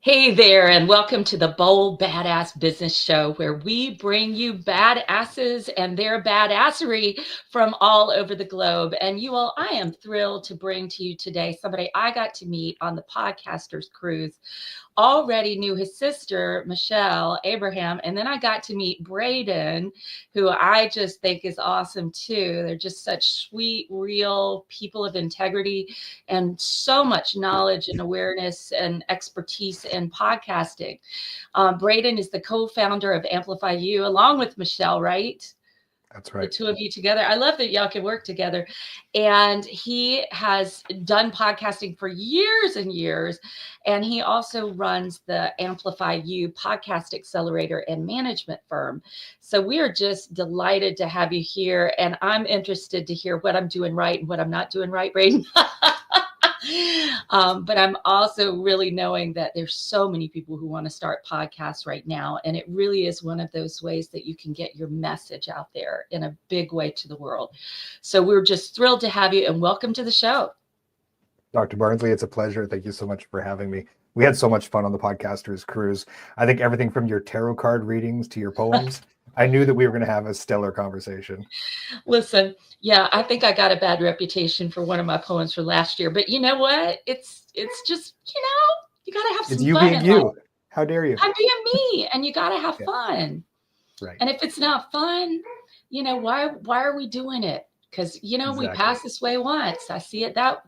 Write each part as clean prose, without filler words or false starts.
Hey there, and welcome to the Bold Badass Business Show, where we bring you badasses and their badassery from all over the globe. And you all, I am thrilled to bring to you today somebody I got to meet on the Podcasters Cruise. Already knew his sister, Michelle Abraham, and then I got to meet Braden, who I just think is awesome too. They're just such sweet, real people of integrity and so much knowledge and awareness and expertise in podcasting. Braden is the co-founder of Amplifyou, along with Michelle, right? That's The right. two of you together. I love that y'all can work together. And he has done podcasting for years and years. And he also runs the Amplifyou podcast accelerator and management firm. So we are just delighted to have you here. And I'm interested to hear what I'm doing right and what I'm not doing right, Braden. But I'm also really knowing that there's so many people who want to start podcasts right now. And it really is one of those ways that you can get your message out there in a big way to the world. So we're just thrilled to have you and welcome to the show. Dr. Barnsley, it's a pleasure. Thank you so much for having me. We had so much fun on the Podcasters Cruise. I think everything from your tarot card readings to your poems, I knew that we were going to have a stellar conversation. Listen, yeah, I think I got a bad reputation for one of my poems for last year, but you know what? It's just, you got to have It's some you fun being in life. you. How dare you? I'm being me, and you got to have Yeah, fun. right. And if it's not fun, why are we doing it? Because we Exactly. pass this way once. I see it that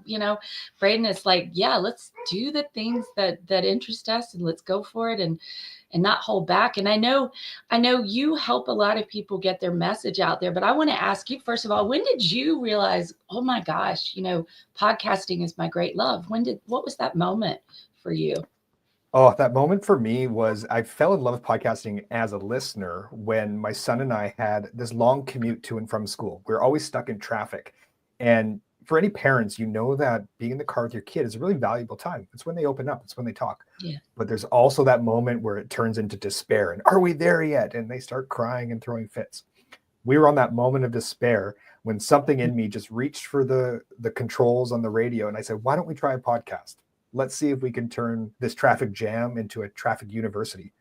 Braden is like, yeah, let's do the things that interest us and let's go for it and not hold back. And I know you help a lot of people get their message out there, but I want to ask you, first of all, when did you realize, oh my gosh, podcasting is my great love? What was that moment for you? Oh, that moment for me was I fell in love with podcasting as a listener when my son and I had this long commute to and from school. We are always stuck in traffic. And for any parents, you know that being in the car with your kid is a really valuable time. It's when they open up, it's when they talk. Yeah. But there's also that moment where it turns into despair and are we there yet? And they start crying and throwing fits. We were on that moment of despair when something in me just reached for the controls on the radio. And I said, why don't we try a podcast? Let's see if we can turn this traffic jam into a traffic university.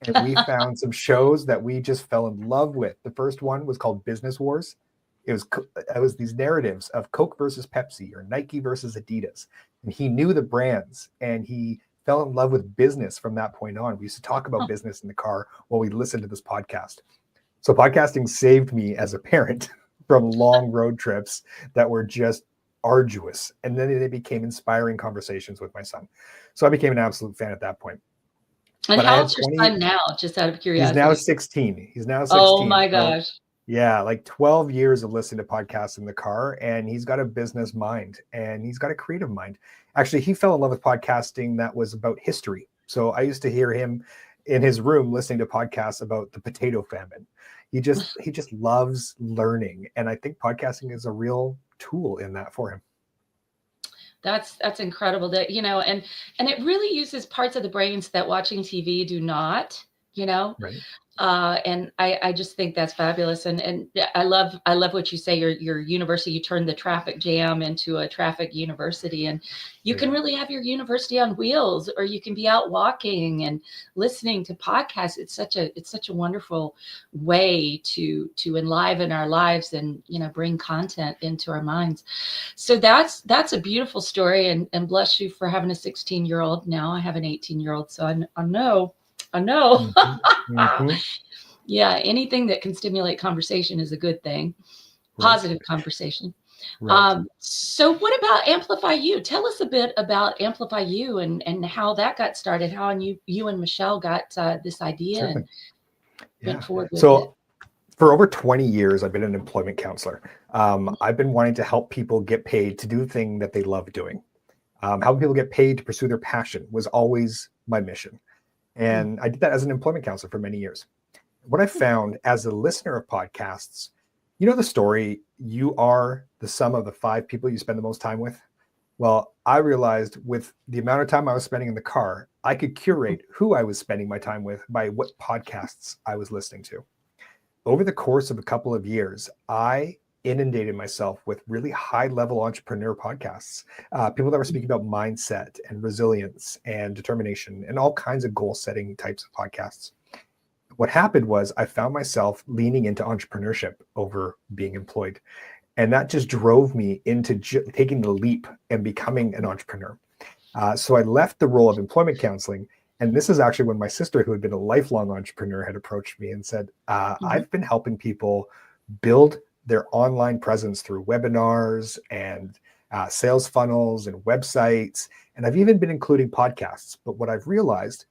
And we found some shows that we just fell in love with. The first one was called Business Wars. It was these narratives of Coke versus Pepsi or Nike versus Adidas. And he knew the brands and he fell in love with business from that point on. We used to talk about business in the car while we listened to this podcast. So podcasting saved me as a parent from long road trips that were just arduous. And then they became inspiring conversations with my son. So I became an absolute fan at that point. And But I how had old's your 20, son now? Just out of he's now curiosity. 16. He's now Oh 16. my So gosh. yeah, like 12 years of listening to podcasts in the car, and he's got a business mind and he's got a creative mind. Actually, he fell in love with podcasting that was about history. So I used to hear him in his room listening to podcasts about the potato famine. He just loves learning, and I think podcasting is a real tool in that for him. That's incredible that, and it really uses parts of the brains that watching TV do not, you know. Right. And I just think that's fabulous. And I love what you say. Your university, you turned the traffic jam into a traffic university, and you can Yeah. really have your university on wheels, or you can be out walking and listening to podcasts. It's such a wonderful way to enliven our lives and bring content into our minds. So that's a beautiful story, and bless you for having a 16-year-old. Now I have an 18-year-old, so I know. I know. Mm-hmm. Mm-hmm. Yeah, anything that can stimulate conversation is a good thing. Right. Positive conversation. Right. So what about Amplifyou? Tell us a bit about Amplifyou and how that got started, how you and Michelle got this idea Certainly. and went Yeah. forward with it. So for over 20 years, I've been an employment counselor. I've been wanting to help people get paid to do the thing that they love doing. Helping people get paid to pursue their passion was always my mission. And I did that as an employment counselor for many years. What I found as a listener of podcasts, you know the story, you are the sum of the 5 people you spend the most time with. Well, I realized with the amount of time I was spending in the car, I could curate who I was spending my time with by what podcasts I was listening to. Over the course of a couple of years, I inundated myself with really high level entrepreneur podcasts, people that were speaking about mindset and resilience and determination and all kinds of goal setting types of podcasts. What happened was I found myself leaning into entrepreneurship over being employed. And that just drove me into taking the leap and becoming an entrepreneur. So I left the role of employment counseling. And this is actually when my sister, who had been a lifelong entrepreneur, had approached me and said, I've been helping people build their online presence through webinars and sales funnels and websites. And I've even been including podcasts. But what I've realized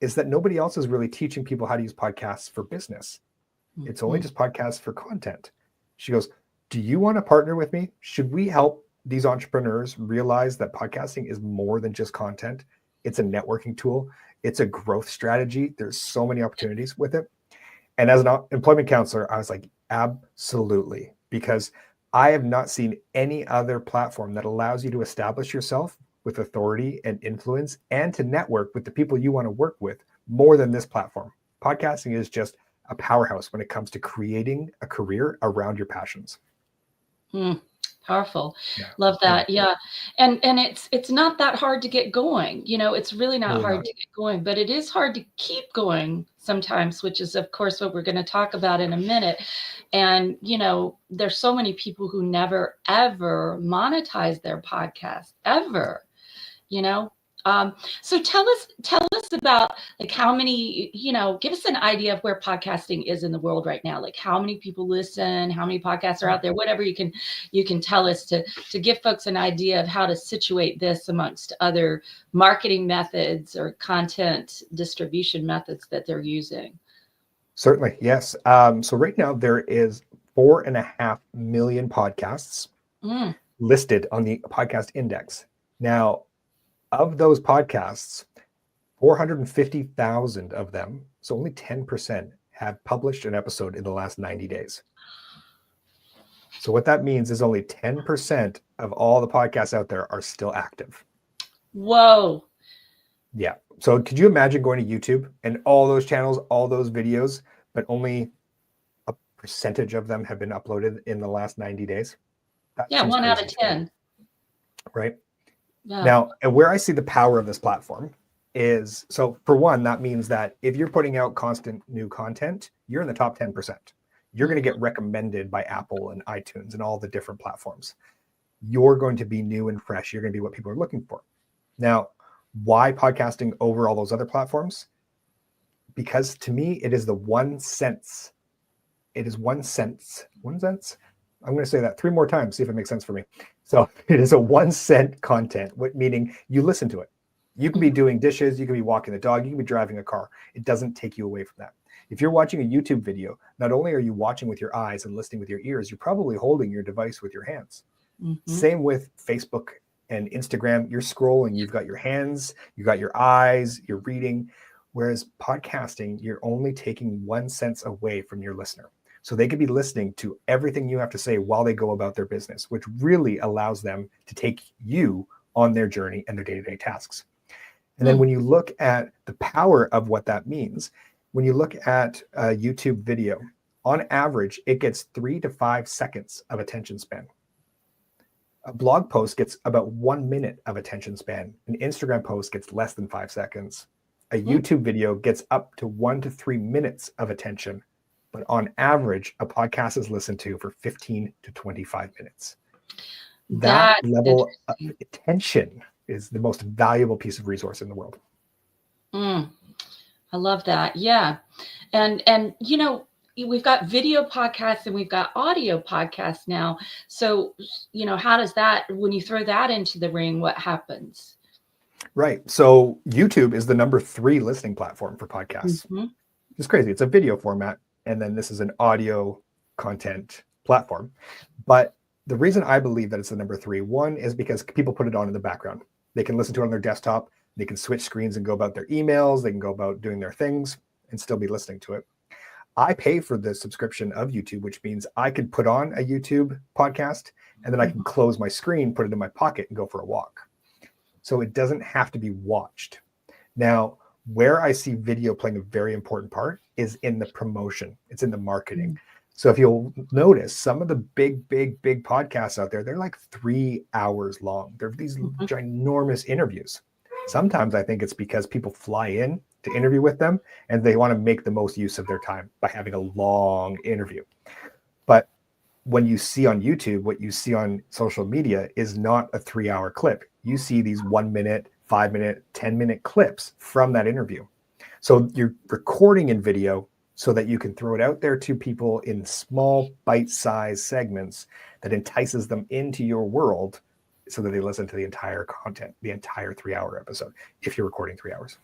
is that nobody else is really teaching people how to use podcasts for business. It's only just podcasts for content. She goes, do you want to partner with me? Should we help these entrepreneurs realize that podcasting is more than just content? It's a networking tool. It's a growth strategy. There's so many opportunities with it. And as an employment counselor, I was like, absolutely. Because I have not seen any other platform that allows you to establish yourself with authority and influence and to network with the people you want to work with more than this platform. Podcasting is just a powerhouse when it comes to creating a career around your passions. Powerful. Yeah. Love that. Yeah. And it's not that hard to get going. It's really not hard to get going, but it is hard to keep going sometimes, which is of course what we're going to talk about in a minute. And, there's so many people who never, ever monetize their podcast ever, So tell us about like how many, give us an idea of where podcasting is in the world right now. Like how many people listen, how many podcasts are out there, whatever you can tell us to give folks an idea of how to situate this amongst other marketing methods or content distribution methods that they're using. Certainly. Yes. So right now there is 4.5 million podcasts listed on the podcast index. Now, of those podcasts, 450,000 of them, so only 10%, have published an episode in the last 90 days. So what that means is only 10% of all the podcasts out there are still active. Whoa. Yeah. So could you imagine going to YouTube and all those channels, all those videos, but only a percentage of them have been uploaded in the last 90 days? That 1 out of 10. Right. Yeah. Now, and where I see the power of this platform is, so for one, that means that if you're putting out constant new content, you're in the top 10%. You're going to get recommended by Apple and iTunes and all the different platforms. You're going to be new and fresh. You're going to be what people are looking for. Now, why podcasting over all those other platforms? Because to me, it is the 1 cent. It is 1 cent. 1 cent? I'm going to say that 3 more times, see if it makes sense for me. So it is a 1 cent content, meaning you listen to it. You can be doing dishes, you can be walking the dog, you can be driving a car. It doesn't take you away from that. If you're watching a YouTube video, not only are you watching with your eyes and listening with your ears, you're probably holding your device with your hands. Same with Facebook and Instagram. You're scrolling, you've got your hands, you've got your eyes, you're reading. Whereas podcasting, you're only taking 1 cent away from your listener. So they could be listening to everything you have to say while they go about their business, which really allows them to take you on their journey and their day-to-day tasks. And then when you look at the power of what that means, when you look at a YouTube video, on average, it gets 3 to 5 seconds of attention span. A blog post gets about 1 minute of attention span. An Instagram post gets less than 5 seconds. A YouTube video gets up to 1 to 3 minutes of attention. But on average, a podcast is listened to for 15 to 25 minutes. That level of attention is the most valuable piece of resource in the world. I love that. Yeah. And we've got video podcasts and we've got audio podcasts now. So, how does that, when you throw that into the ring, what happens? Right. So YouTube is the number 3 listening platform for podcasts. It's crazy. It's a video format. And then this is an audio content platform. But the reason I believe that it's the number 3, one is because people put it on in the background. They can listen to it on their desktop. They can switch screens and go about their emails. They can go about doing their things and still be listening to it. I pay for the subscription of YouTube, which means I could put on a YouTube podcast and then I can close my screen, put it in my pocket and go for a walk. So it doesn't have to be watched. Now, where I see video playing a very important part is in the promotion. It's in the marketing. So if you'll notice, some of the big podcasts out there, they're like 3 hours long. They're these Mhm. ginormous interviews. Sometimes I think it's because people fly in to interview with them and they want to make the most use of their time by having a long interview. But when you see on YouTube, what you see on social media is not a 3 hour clip. You see these 1 minute, 5 minute, 10 minute clips from that interview. So you're recording in video so that you can throw it out there to people in small bite-sized segments that entices them into your world so that they listen to the entire content, the entire 3 hour episode, if you're recording 3 hours.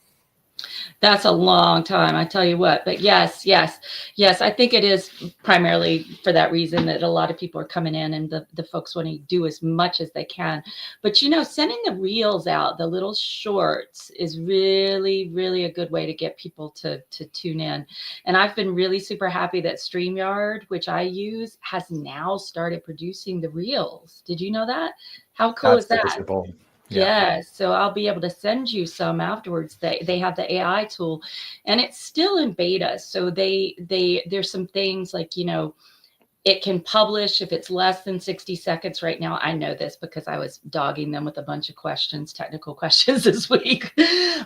That's a long time, I tell you what. But yes, yes, yes. I think it is primarily for that reason that a lot of people are coming in and the folks want to do as much as they can. But sending the reels out, the little shorts, is really, really a good way to get people to tune in. And I've been really super happy that StreamYard, which I use, has now started producing the reels. Did you know that? How cool That's is super that? simple. Yeah. Yes, so I'll be able to send you some afterwards. They have the AI tool, and it's still in beta. So there's some things like it can publish if it's less than 60 seconds. Right now, I know this because I was dogging them with a bunch of technical questions this week.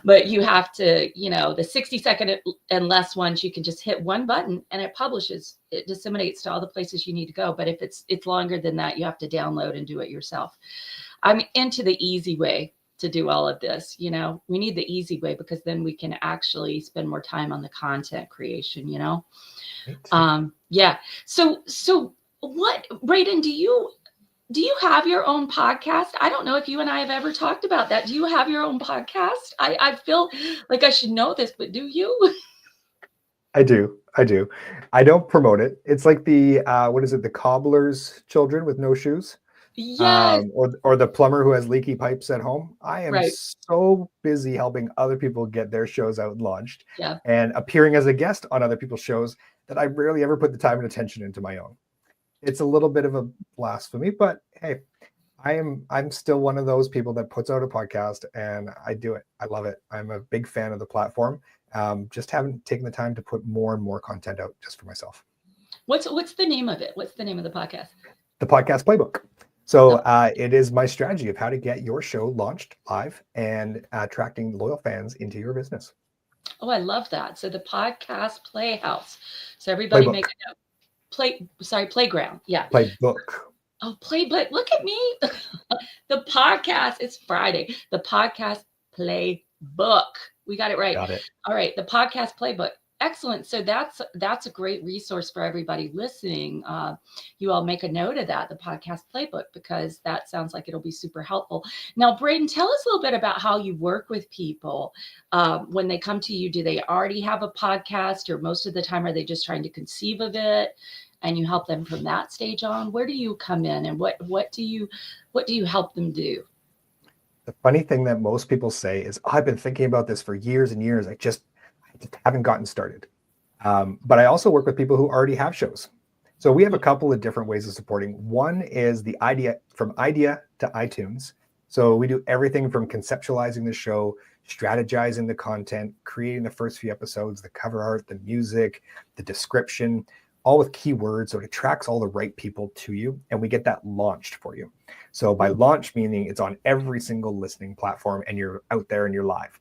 But you have to, the 60-second and less ones, you can just hit one button and it publishes. It disseminates to all the places you need to go. But if it's longer than that, you have to download and do it yourself. I'm into the easy way to do all of this. We need the easy way because then we can actually spend more time on the content creation, yeah. So what, Braden, do you have your own podcast? I don't know if you and I have ever talked about that. Do you have your own podcast? I feel like I should know this, but do you? I do. I don't promote it. It's like the what is it? The cobbler's children with no shoes, Yes. or the plumber who has leaky pipes at home. I am Right. so busy helping other people get their shows out and launched, Yeah. and appearing as a guest on other people's shows that I rarely ever put the time and attention into my own. It's a little bit of a blasphemy, but hey, I'm still one of those people that puts out a podcast and I do it. I love it. I'm a big fan of the platform. Just haven't taken the time to put more and more content out just for myself. What's the name of it? What's the name of the podcast? The podcast playbook. So it is my strategy of how to get your show launched live and attracting loyal fans into your business. Oh, I love that. So the podcast Playhouse. So everybody make a note. Playground. Yeah. Playbook. Oh, but look at me. The podcast, it's Friday. The podcast Playbook. We got it right. Got it. All right. The podcast Playbook. Excellent. So that's a great resource for everybody listening. You all make a note of that, the podcast Playbook, because that sounds like it'll be super helpful. Now, Braden, tell us a little bit about how you work with people when they come to you. Do they already have a podcast, or most of the time are they just trying to conceive of it, and you help them from that stage on? Where do you come in, and what do you help them do? The funny thing that most people say is, I've been thinking about this for years and years. I just haven't gotten started. But I also work with people who already have shows. So we have a couple of different ways of supporting. One is the idea to iTunes. So we do everything from conceptualizing the show, strategizing the content, creating the first few episodes, the cover art, the music, the description, all with keywords. So it attracts all the right people to you, and we get that launched for you. So by launch, meaning it's on every single listening platform and you're out there and you're live.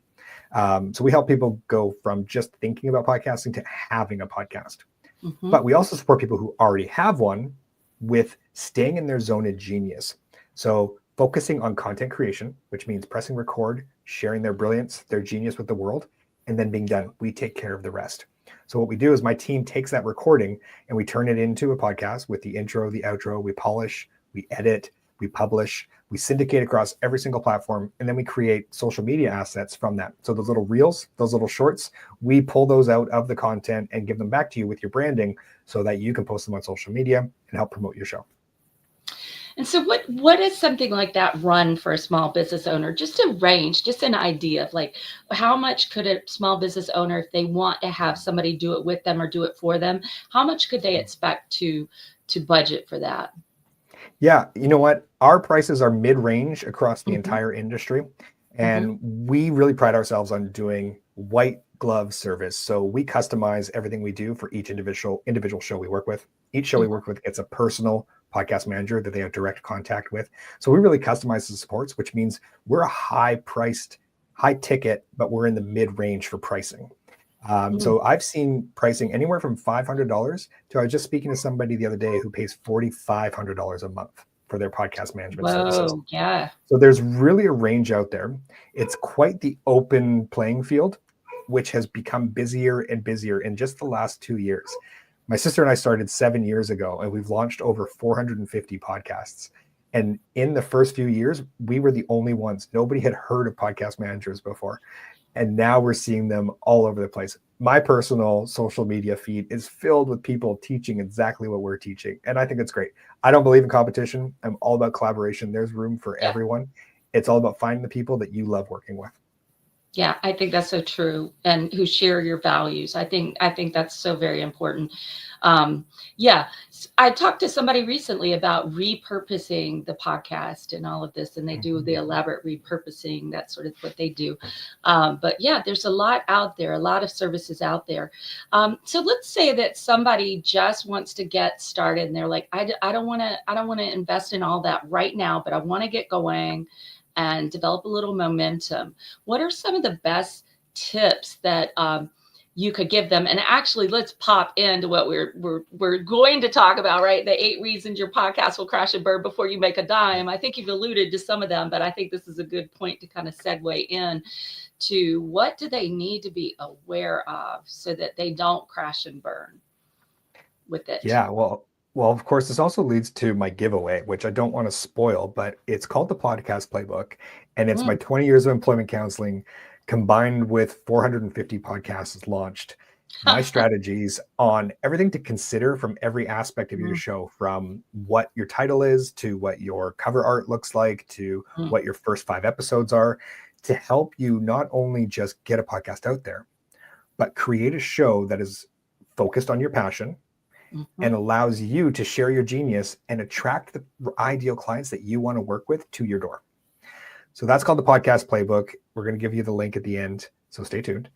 So we help people go from just thinking about podcasting to having a podcast. Mm-hmm. But we also support people who already have one with staying in their zone of genius. So focusing on content creation, which means pressing record, sharing their brilliance, their genius with the world, and then being done. We take care of the rest. So what we do is my team takes that recording and we turn it into a podcast with the intro, the outro. We polish, we edit, we publish, we syndicate across every single platform, and then we create social media assets from that. So those little reels, those little shorts, we pull those out of the content and give them back to you with your branding so that you can post them on social media and help promote your show. And so what is something like that run for a small business owner? Just a range, just an idea of like, how much could a small business owner, if they want to have somebody do it with them or do it for them, how much could they expect to budget for that? Yeah, you know what? Our prices are mid-range across the entire industry. And we really pride ourselves on doing white glove service. So we customize everything we do for each individual show we work with. Each show we work with gets a personal podcast manager that they have direct contact with. So we really customize the supports, which means we're a high ticket, but we're in the mid range for pricing. So I've seen pricing anywhere from $500 to, I was just speaking to somebody the other day who pays $4,500 a month for their podcast management services. Yeah. So there's really a range out there. It's quite the open playing field, which has become busier and busier in just the last 2 years. My sister and I started 7 years ago, and we've launched over 450 podcasts. And in the first few years, we were the only ones. Nobody had heard of podcast managers before. And now we're seeing them all over the place. My personal social media feed is filled with people teaching exactly what we're teaching. And I think it's great. I don't believe in competition. I'm all about collaboration. There's room for everyone. It's all about finding the people that you love working with. Yeah, I think that's so true, and who share your values. I think that's so very important. Yeah, I talked to somebody recently about repurposing the podcast and all of this, and they do the elaborate repurposing. That's sort of what they do. But yeah, there's a lot out there, a lot of services out there. So let's say that somebody just wants to get started, and they're like, I don't want to invest in all that right now, but I want to get going and develop a little momentum. What are some of the best tips that you could give them? And actually, let's pop into what we're going to talk about, right? The 8 reasons your podcast will crash and burn before you make a dime. I think you've alluded to some of them, but I think this is a good point to kind of segue in to what do they need to be aware of so that they don't crash and burn with it? Yeah, well, of course, this also leads to my giveaway, which I don't want to spoil, but it's called the Podcast Playbook, and it's my 20 years of employment counseling combined with 450 podcasts launched. My strategies on everything to consider from every aspect of your show, from what your title is to what your cover art looks like to what your first 5 episodes are, to help you not only just get a podcast out there, but create a show that is focused on your passion and allows you to share your genius and attract the ideal clients that you want to work with to your door. So that's called the Podcast Playbook. We're going to give you the link at the end, so stay tuned.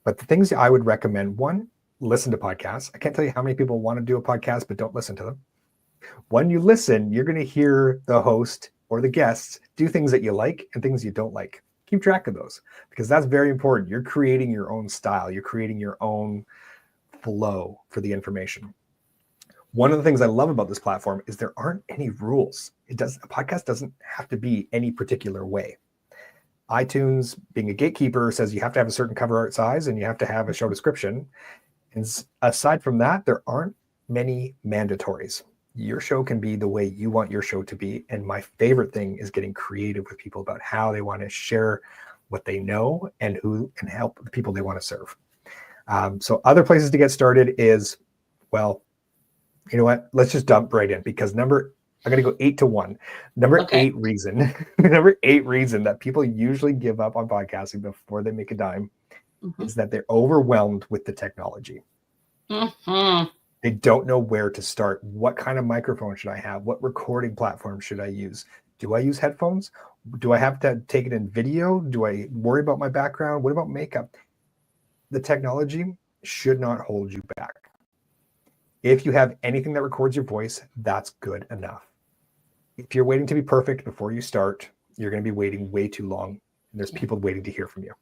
But the things I would recommend, 1, listen to podcasts. I can't tell you how many people want to do a podcast but don't listen to them. When you listen, you're going to hear the host or the guests do things that you like and things you don't like. Keep track of those, because that's very important. You're creating your own style. You're creating your own flow for the information. One of the things I love about this platform is there aren't any rules. A podcast doesn't have to be any particular way. iTunes, being a gatekeeper, says you have to have a certain cover art size and you have to have a show description. And aside from that, there aren't many mandatories. Your show can be the way you want your show to be. And my favorite thing is getting creative with people about how they want to share what they know and help the people they want to serve. So other places to get started is, well, you know what? Let's just dump right in, because I'm going to go 8-1. Number 8 reason that people usually give up on podcasting before they make a dime is that they're overwhelmed with the technology. They don't know where to start. What kind of microphone should I have? What recording platform should I use? Do I use headphones? Do I have to take it in video? Do I worry about my background? What about makeup? The technology should not hold you back. If you have anything that records your voice, that's good enough. If you're waiting to be perfect before you start, you're going to be waiting way too long. And there's people waiting to hear from you.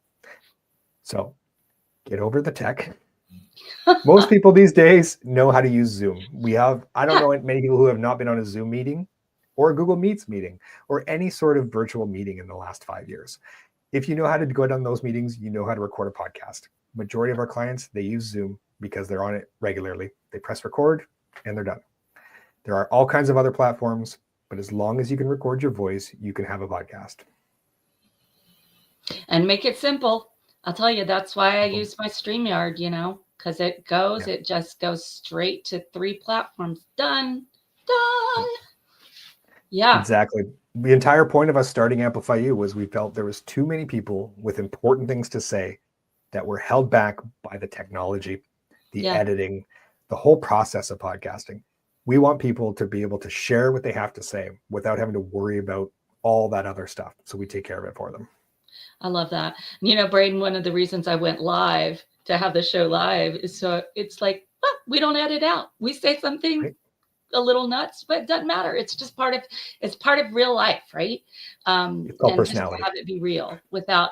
So get over the tech. Most people these days know how to use Zoom. I don't know many people who have not been on a Zoom meeting or a Google Meets meeting or any sort of virtual meeting in the last 5 years. If you know how to go down those meetings, you know how to record a podcast. Majority of our clients, they use Zoom because they're on it regularly. They press record and they're done. There are all kinds of other platforms, but as long as you can record your voice, you can have a podcast. And make it simple. I'll tell you, that's why I use my StreamYard, because it just goes straight to 3 platforms. Done. Yeah. Exactly. The entire point of us starting Amplifyou was we felt there was too many people with important things to say that were held back by the technology, the editing, the whole process of podcasting. We want people to be able to share what they have to say without having to worry about all that other stuff. So we take care of it for them. I love that. You know, Braden, one of the reasons I went live to have the show live is so it's like, well, we don't edit out. We say something Right? a little nuts, but it doesn't matter. It's just it's part of real life, right? It's called And just to personality. have it be real without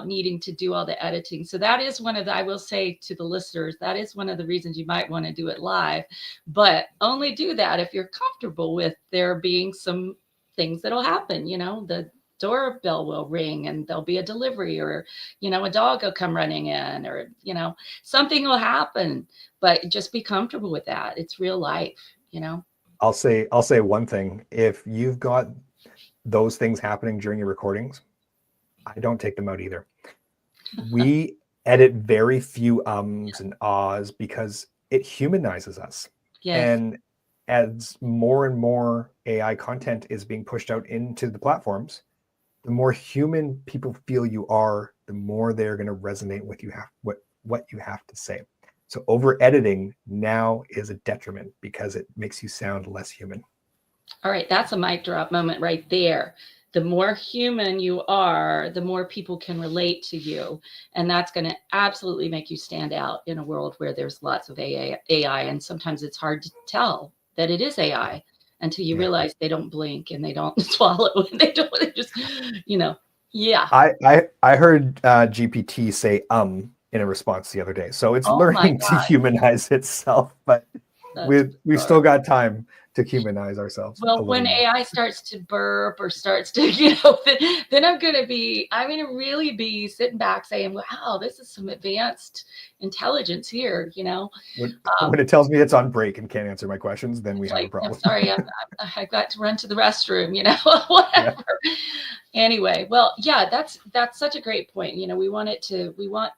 needing to do all the editing. So that is one of the, I will say to the listeners, that is one of the reasons you might want to do it live, but only do that if you're comfortable with there being some things that'll happen. You know, the doorbell will ring and there'll be a delivery, or, you know, a dog will come running in, or, you know, something will happen, but just be comfortable with that. It's real life, you know. I'll say one thing. If you've got those things happening during your recordings, I don't take them out either. We edit very few ums and ahs because it humanizes us. Yes. And as more and more AI content is being pushed out into the platforms, the more human people feel you are, the more they're going to resonate with you what you have to say. So over editing now is a detriment because it makes you sound less human. All right, that's a mic drop moment right there. The more human you are, the more people can relate to you. And that's going to absolutely make you stand out in a world where there's lots of AI. And sometimes it's hard to tell that it is AI until you realize they don't blink and they don't swallow and they just, you know, yeah. I heard GPT say in a response the other day. So it's Oh my learning to God. humanize itself, but we've still got time to humanize ourselves. Well, when AI starts to burp or starts to, you know, then I'm going to really be sitting back saying, wow, this is some advanced intelligence here, you know. When it tells me it's on break and can't answer my questions, then we have a problem. I'm sorry, I've got to run to the restroom, you know, whatever. Yeah. Anyway, well, yeah, that's such a great point. You know, we want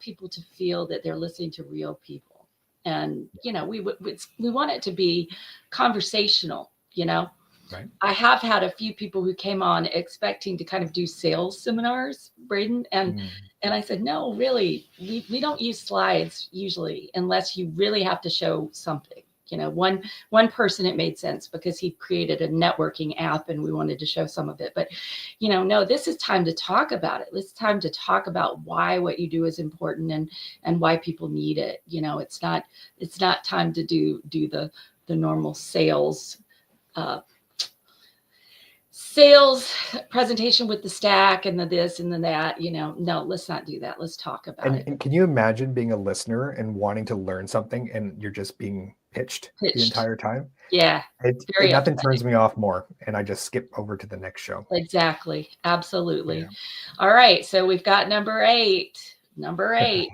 people to feel that they're listening to real people. And, you know, we want it to be conversational, you know. Right. I have had a few people who came on expecting to kind of do sales seminars, Braden, and I said, no, really, we don't use slides usually unless you really have to show something. You know, one person, it made sense because he created a networking app and we wanted to show some of it. But, you know, no, this is time to talk about it. It's time to talk about why what you do is important and why people need it. You know, it's not time to do the normal sales presentation with the stack and the this and the that, you know. No, let's not do that. Let's talk about it. And can you imagine being a listener and wanting to learn something and you're just being pitched. The entire time? Yeah. Nothing turns me off more, and I just skip over to the next show. Exactly. Absolutely. Yeah. All right. So we've got number 8. Number 8.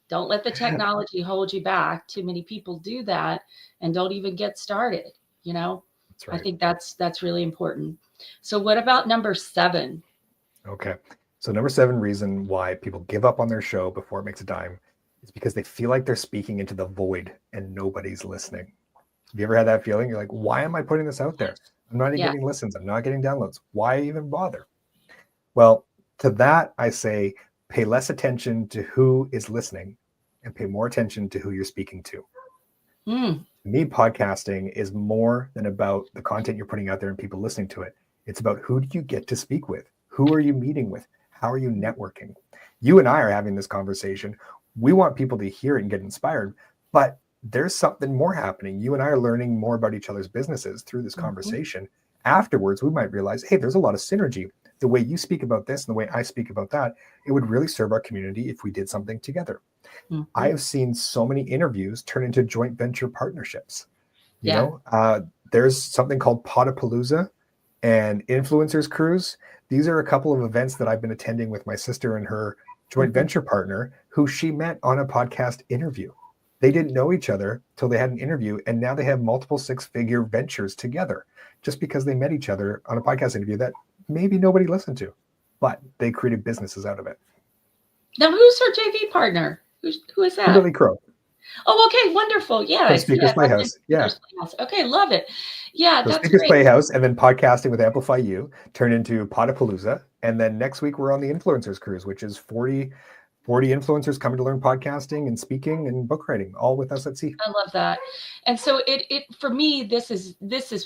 Don't let the technology hold you back. Too many people do that and don't even get started, you know. That's right. I think that's really important. So what about number 7? Okay. So number 7 reason why people give up on their show before it makes a dime is because they feel like they're speaking into the void and nobody's listening. Have you ever had that feeling? You're like, why am I putting this out there? I'm not even getting listens. I'm not getting downloads. Why even bother? Well, to that, I say, pay less attention to who is listening and pay more attention to who you're speaking to. Me, podcasting is more than about the content you're putting out there and people listening to it. It's about who do you get to speak with? Who are you meeting with? How are you networking? You and I are having this conversation. We want people to hear it and get inspired, but there's something more happening. You and I are learning more about each other's businesses through this conversation. Afterwards, we might realize, hey, there's a lot of synergy. The way you speak about this and the way I speak about that, it would really serve our community if we did something together. I have seen so many interviews turn into joint venture partnerships. You know, there's something called Potapalooza and Influencers Cruise. These are a couple of events that I've been attending with my sister and her joint venture partner, who she met on a podcast interview. They didn't know each other till they had an interview, and now they have multiple 6-figure ventures together just because they met each other on a podcast interview that maybe nobody listened to, but they created businesses out of it. Now, who's her JV partner? Who is that? Kimberly Crow. Oh, okay, wonderful. Yeah. From Speakers Playhouse. Yeah. Okay, love it. Yeah, that's Speakers great. Playhouse, and then podcasting with Amplifyou turned into Potapalooza. And then next week we're on the Influencers Cruise, which is 40 40 influencers coming to learn podcasting and speaking and book writing, all with us at sea. I love that. And so it for me, this is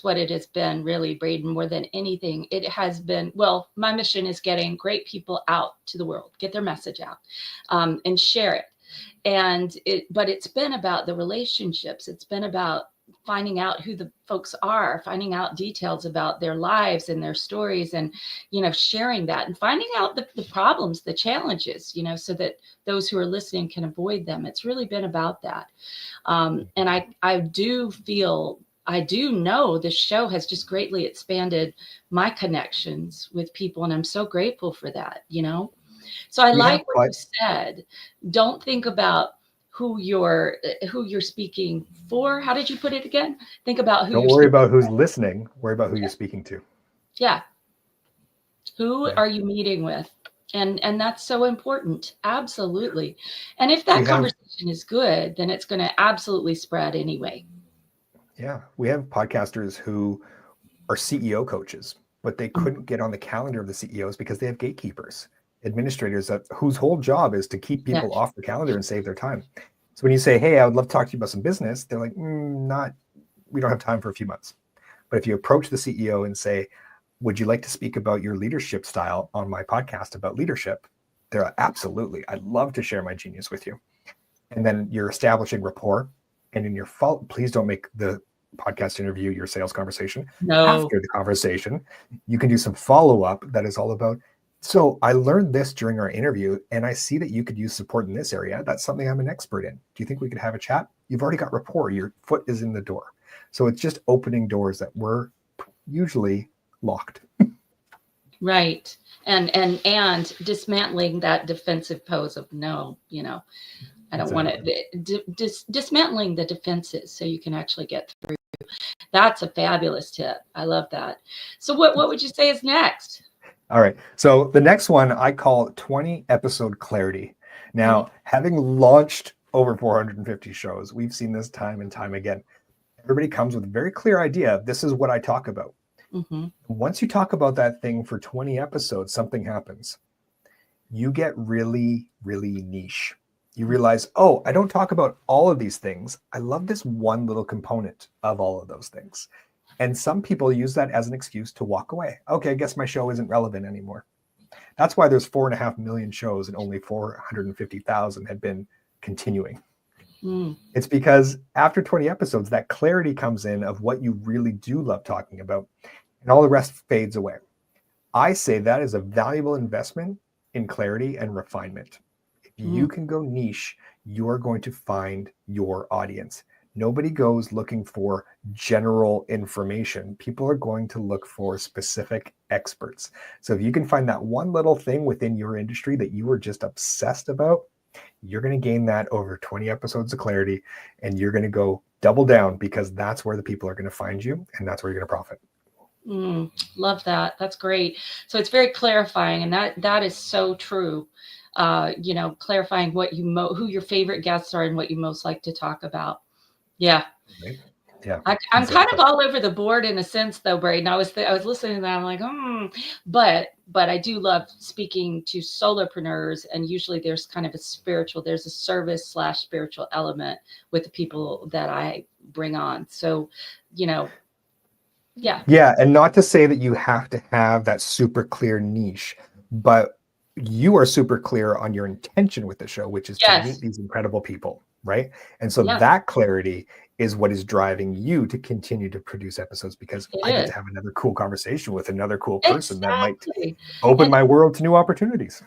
what it has been really, Braden, more than anything. It has been, well, my mission is getting great people out to the world, get their message out, and share it. But it's been about the relationships. It's been about finding out who the folks are, finding out details about their lives and their stories, and, sharing that and finding out the problems, the challenges, so that those who are listening can avoid them. It's really been about that. And I do know this show has just greatly expanded my connections with people. And I'm so grateful for that, So I like what you said. Don't think about who you're speaking for. How did you put it again? Think about who. Don't worry about who's listening. Worry about who you're speaking to. Yeah. Who are you meeting with? And that's so important. Absolutely. And if that conversation is good, then it's going to absolutely spread anyway. Yeah. We have podcasters who are CEO coaches, but they couldn't get on the calendar of the CEOs because they have gatekeepers, administrators whose whole job is to keep people off the calendar and save their time. So when you say, hey, I would love to talk to you about some business, they're like, we don't have time for a few months. But if you approach the CEO and say, would you like to speak about your leadership style on my podcast about leadership? They're like, absolutely. I'd love to share my genius with you. And then you're establishing rapport. And in your please don't make the podcast interview your sales conversation. No. After the conversation, you can do some follow-up that is all about, so I learned this during our interview, and I see that you could use support in this area. That's something I'm an expert in. Do you think we could have a chat? You've already got rapport. Your foot is in the door. So it's just opening doors that were usually locked. Right. And dismantling that defensive pose of no, I don't want it. Dismantling the defenses so you can actually get through. That's a fabulous tip. I love that. So what would you say is next? All right. So the next one I call 20 episode clarity. Now, having launched over 450 shows, we've seen this time and time again. Everybody comes with a very clear idea of this is what I talk about. Once you talk about that thing for 20 episodes, something happens. You get really, really niche. You realize, oh, I don't talk about all of these things. I love this one little component of all of those things. And some people use that as an excuse to walk away. Okay, I guess my show isn't relevant anymore. That's why there's 4.5 million shows and only 450,000 have been continuing. It's because after 20 episodes, that clarity comes in of what you really do love talking about, and all the rest fades away. I say that is a valuable investment in clarity and refinement. If you can go niche, you're going to find your audience. Nobody goes looking for general information. People are going to look for specific experts. So if you can find that one little thing within your industry that you are just obsessed about, you're going to gain that over 20 episodes of clarity, and you're going to go double down because that's where the people are going to find you, and that's where you're going to profit. Love that. That's great. So it's very clarifying, and that is so true. Clarifying what who your favorite guests are and what you most like to talk about. Yeah. Right. Yeah. I'm kind of all over the board in a sense though, Braden. I was listening to that. I'm like, but I do love speaking to solopreneurs, and usually there's kind of there's a service/spiritual element with the people that I bring on. So, yeah. Yeah. And not to say that you have to have that super clear niche, but you are super clear on your intention with the show, which is to meet these incredible people. Right. And so that clarity is what is driving you to continue to produce episodes, because I get to have another cool conversation with another cool person that might open my world to new opportunities.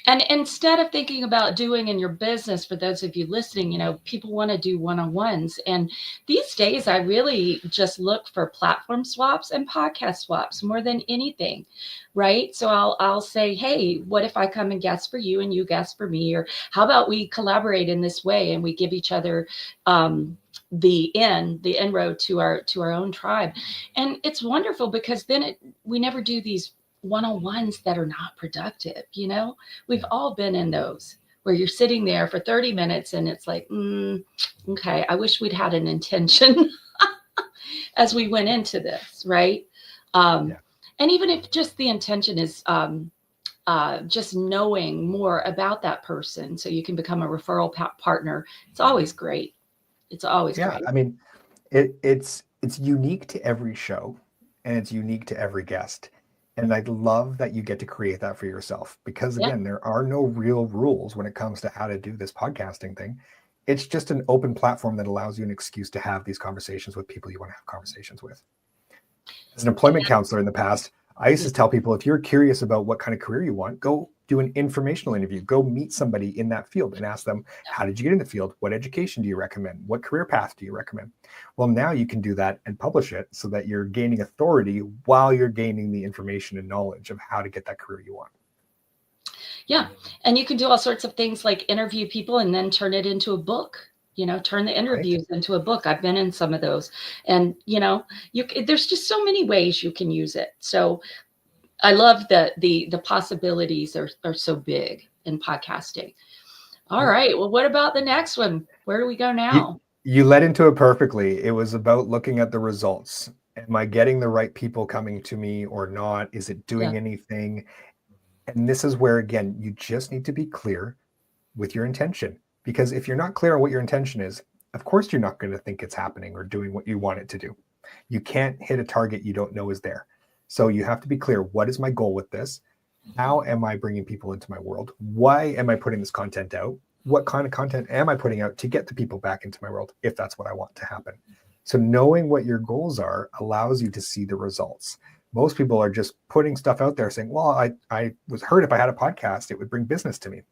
And instead of thinking about doing in your business, for those of you listening, people want to do one-on-ones. And these days, I really just look for platform swaps and podcast swaps more than anything, right? So I'll say, hey, what if I come and guest for you and you guest for me? Or how about we collaborate in this way and we give each other the inroad to our own tribe. And it's wonderful because then we never do these one-on-ones that are not productive. We've all been in those where you're sitting there for 30 minutes and it's like, okay, I wish we'd had an intention as we went into this, right? And even if just the intention is just knowing more about that person so you can become a referral partner. It's always great. It's always great. I mean, it's unique to every show, and it's unique to every guest. And I love that you get to create that for yourself, because Yeah. again, there are no real rules when it comes to how to do this podcasting thing. It's just an open platform that allows you an excuse to have these conversations with people you want to have conversations with. As an employment counselor in the past, I used to tell people, if you're curious about what kind of career you want, go do an informational interview. Go meet somebody in that field and ask them, how did you get in the field? What education do you recommend? What career path do you recommend? Well, now you can do that and publish it so that you're gaining authority while you're gaining the information and knowledge of how to get that career you want. Yeah. And you can do all sorts of things like interview people and then turn it into a book. Turn the interviews into a book. I've been in some of those, and there's just so many ways you can use it. So I love that the possibilities are so big in podcasting. All right. Well, what about the next one? Where do we go now? You led into it perfectly. It was about looking at the results. Am I getting the right people coming to me or not? Is it doing anything? And this is where, again, you just need to be clear with your intention. Because if you're not clear on what your intention is, of course, you're not going to think it's happening or doing what you want it to do. You can't hit a target you don't know is there. So you have to be clear. What is my goal with this? How am I bringing people into my world? Why am I putting this content out? What kind of content am I putting out to get the people back into my world, if that's what I want to happen? So knowing what your goals are allows you to see the results. Most people are just putting stuff out there saying, well, I was heard if I had a podcast, it would bring business to me.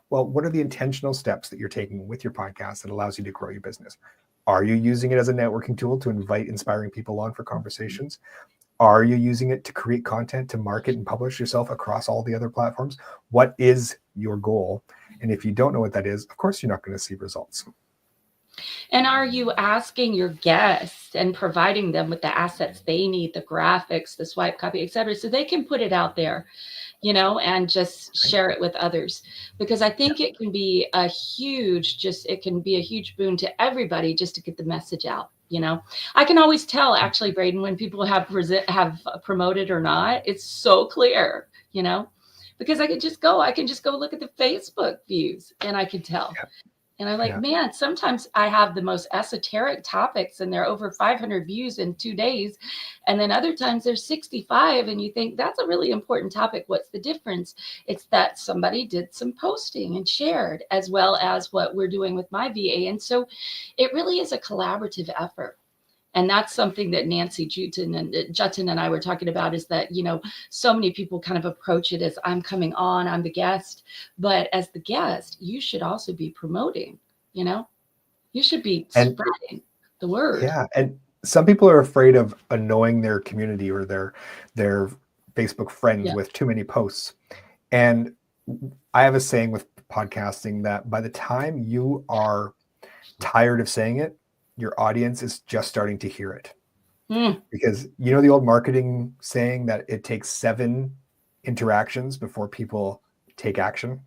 Well, what are the intentional steps that you're taking with your podcast that allows you to grow your business? Are you using it as a networking tool to invite inspiring people on for conversations? Are you using it to create content, to market and publish yourself across all the other platforms? What is your goal? And if you don't know what that is, of course, you're not going to see results. And are you asking your guests and providing them with the assets they need, the graphics, the swipe copy, et cetera, so they can put it out there, and just share it with others? Because I think it can be a huge boon to everybody just to get the message out. I can always tell, actually, Braden, when people have promoted or not. It's so clear, because I can just go look at the Facebook views and I can tell. Yeah. And I'm like, man, sometimes I have the most esoteric topics and they're over 500 views in 2 days. And then other times there's 65 and you think that's a really important topic. What's the difference? It's that somebody did some posting and shared, as well as what we're doing with my VA. And so it really is a collaborative effort. And that's something that Nancy Jutton and I were talking about, is that, so many people kind of approach it as, I'm coming on, I'm the guest. But as the guest, you should also be promoting, you should be spreading the word. Yeah. And some people are afraid of annoying their community or their Facebook friends with too many posts. And I have a saying with podcasting that by the time you are tired of saying it, your audience is just starting to hear it. Because the old marketing saying that it takes 7 interactions before people take action.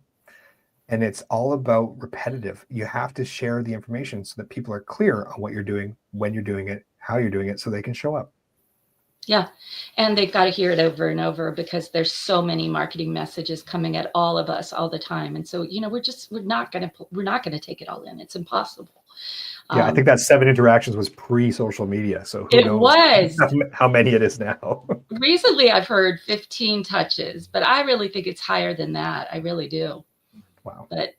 And it's all about repetitive. You have to share the information so that people are clear on what you're doing, when you're doing it, how you're doing it, so they can show up. Yeah. And they've got to hear it over and over, because there's so many marketing messages coming at all of us all the time. And so, we're not going to take it all in. It's impossible. Yeah, I think that 7 interactions was pre-social media. So who knows how many it is now. Recently, I've heard 15 touches, but I really think it's higher than that. I really do. Wow. But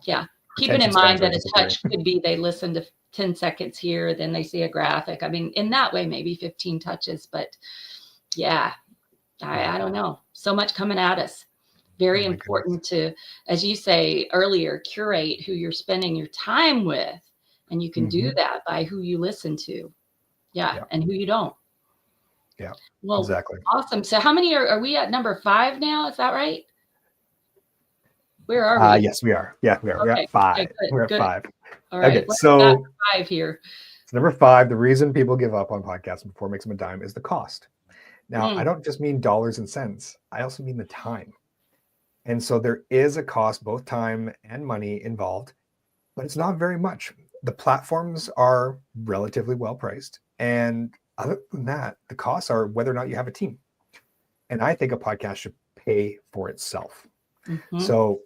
yeah, keeping in mind that a touch could be they listen to 10 seconds here, then they see a graphic. I mean, in that way, maybe 15 touches. But yeah, I don't know. So much coming at us. Very important to, as you say earlier, curate who you're spending your time with. And you can do that by who you listen to. Yeah. And who you don't. Yeah. Well, exactly. Awesome. So how many are we at? Number 5 now? Is that right? Where are we? Yes, we are. Yeah, we are. Okay. We're at 5. Okay, we're at 5. All right. Okay, so 5 here. So number 5, the reason people give up on podcasting before it makes them a dime is the cost. Now, I don't just mean dollars and cents. I also mean the time. And so there is a cost, both time and money involved, but it's not very much. The platforms are relatively well priced. And other than that, the costs are whether or not you have a team. And I think a podcast should pay for itself. Mm-hmm. So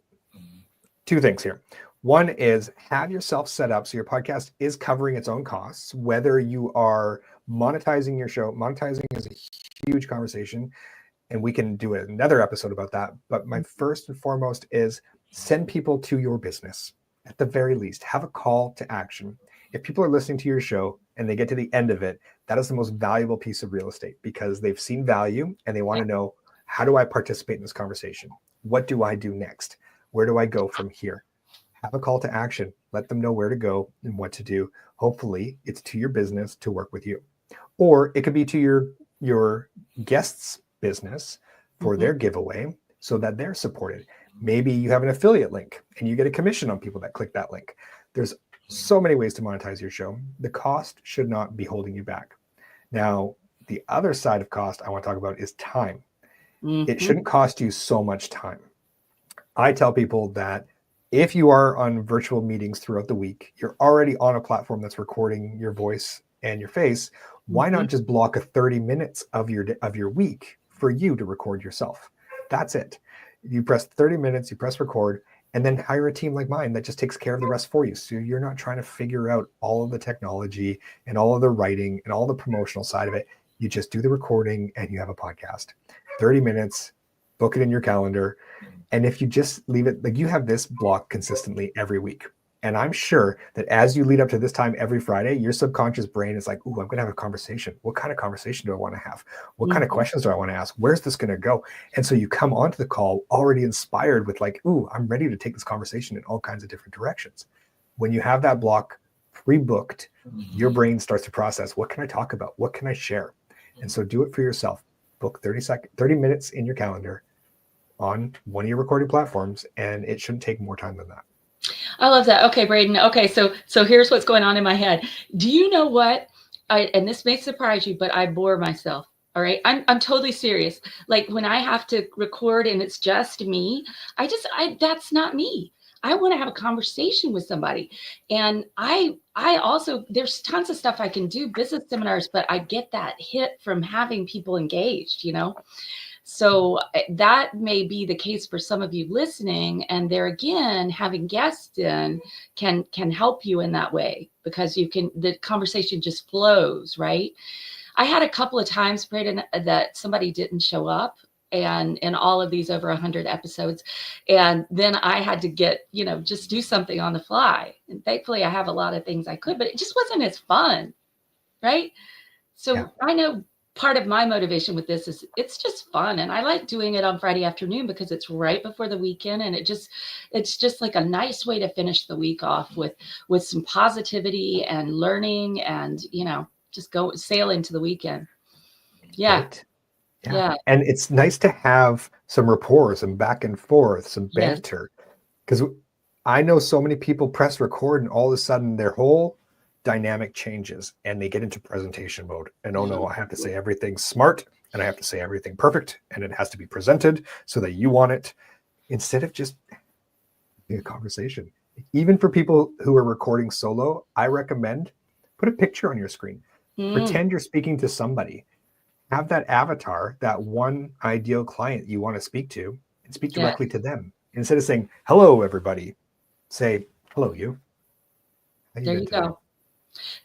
2 things here. One is have yourself set up so your podcast is covering its own costs, whether you are monetizing your show. Monetizing is a huge conversation, and we can do another episode about that. But my first and foremost is send people to your business. At the very least, have a call to action. If people are listening to your show and they get to the end of it, that is the most valuable piece of real estate because they've seen value and they want to know, how do I participate in this conversation? What do I do next? Where do I go from here? Have a call to action. Let them know where to go and what to do. Hopefully it's to your business to work with you. Or it could be to your guests' business for their giveaway so that they're supported. Maybe you have an affiliate link and you get a commission on people that click that link. There's so many ways to monetize your show. The cost should not be holding you back. Now, the other side of cost I want to talk about is time. It shouldn't cost you so much time. I tell people that if you are on virtual meetings throughout the week, you're already on a platform that's recording your voice and your face. Why not just block 30 minutes of your week for you to record yourself? That's it. You press 30 minutes, you press record, and then hire a team like mine that just takes care of the rest for you. So you're not trying to figure out all of the technology and all of the writing and all the promotional side of it. You just do the recording and you have a podcast. 30 minutes, book it in your calendar. And if you just leave it, like you have this block consistently every week. And I'm sure that as you lead up to this time every Friday, your subconscious brain is like, ooh, I'm going to have a conversation. What kind of conversation do I want to have? What kind of questions do I want to ask? Where's this going to go? And so you come onto the call already inspired with like, ooh, I'm ready to take this conversation in all kinds of different directions. When you have that block pre-booked, your brain starts to process, what can I talk about? What can I share? And so do it for yourself. Book 30 minutes in your calendar on one of your recording platforms, and it shouldn't take more time than that. I love that. Okay, Braden. Okay, so here's what's going on in my head. Do you know what? And this may surprise you, but I bore myself. All right, I'm totally serious. Like when I have to record and it's just me, that's not me. I want to have a conversation with somebody, and I also, there's tons of stuff I can do, business seminars, but I get that hit from having people engaged. So that may be the case for some of you listening, and there again, having guests in can help you in that way because the conversation just flows, right? I had a couple of times, Braden, that somebody didn't show up, and in all of these over 100 episodes, and then I had to just do something on the fly. And thankfully, I have a lot of things I could, but it just wasn't as fun, right? So I know part of my motivation with this is it's just fun. And I like doing it on Friday afternoon because it's right before the weekend. And it's just like a nice way to finish the week off with some positivity and learning and, just go sail into the weekend. Yeah. Right. Yeah. And it's nice to have some rapport, some back and forth, some banter. Because I know so many people press record and all of a sudden their whole dynamic changes and they get into presentation mode. And oh no, I have to say everything smart and I have to say everything perfect and it has to be presented so that you want it, instead of just a conversation. Even for people who are recording solo, I recommend put a picture on your screen. Pretend you're speaking to somebody. Have that avatar, that one ideal client you want to speak to, and speak directly to them. Instead of saying, hello, everybody, say, hello, you. There you go.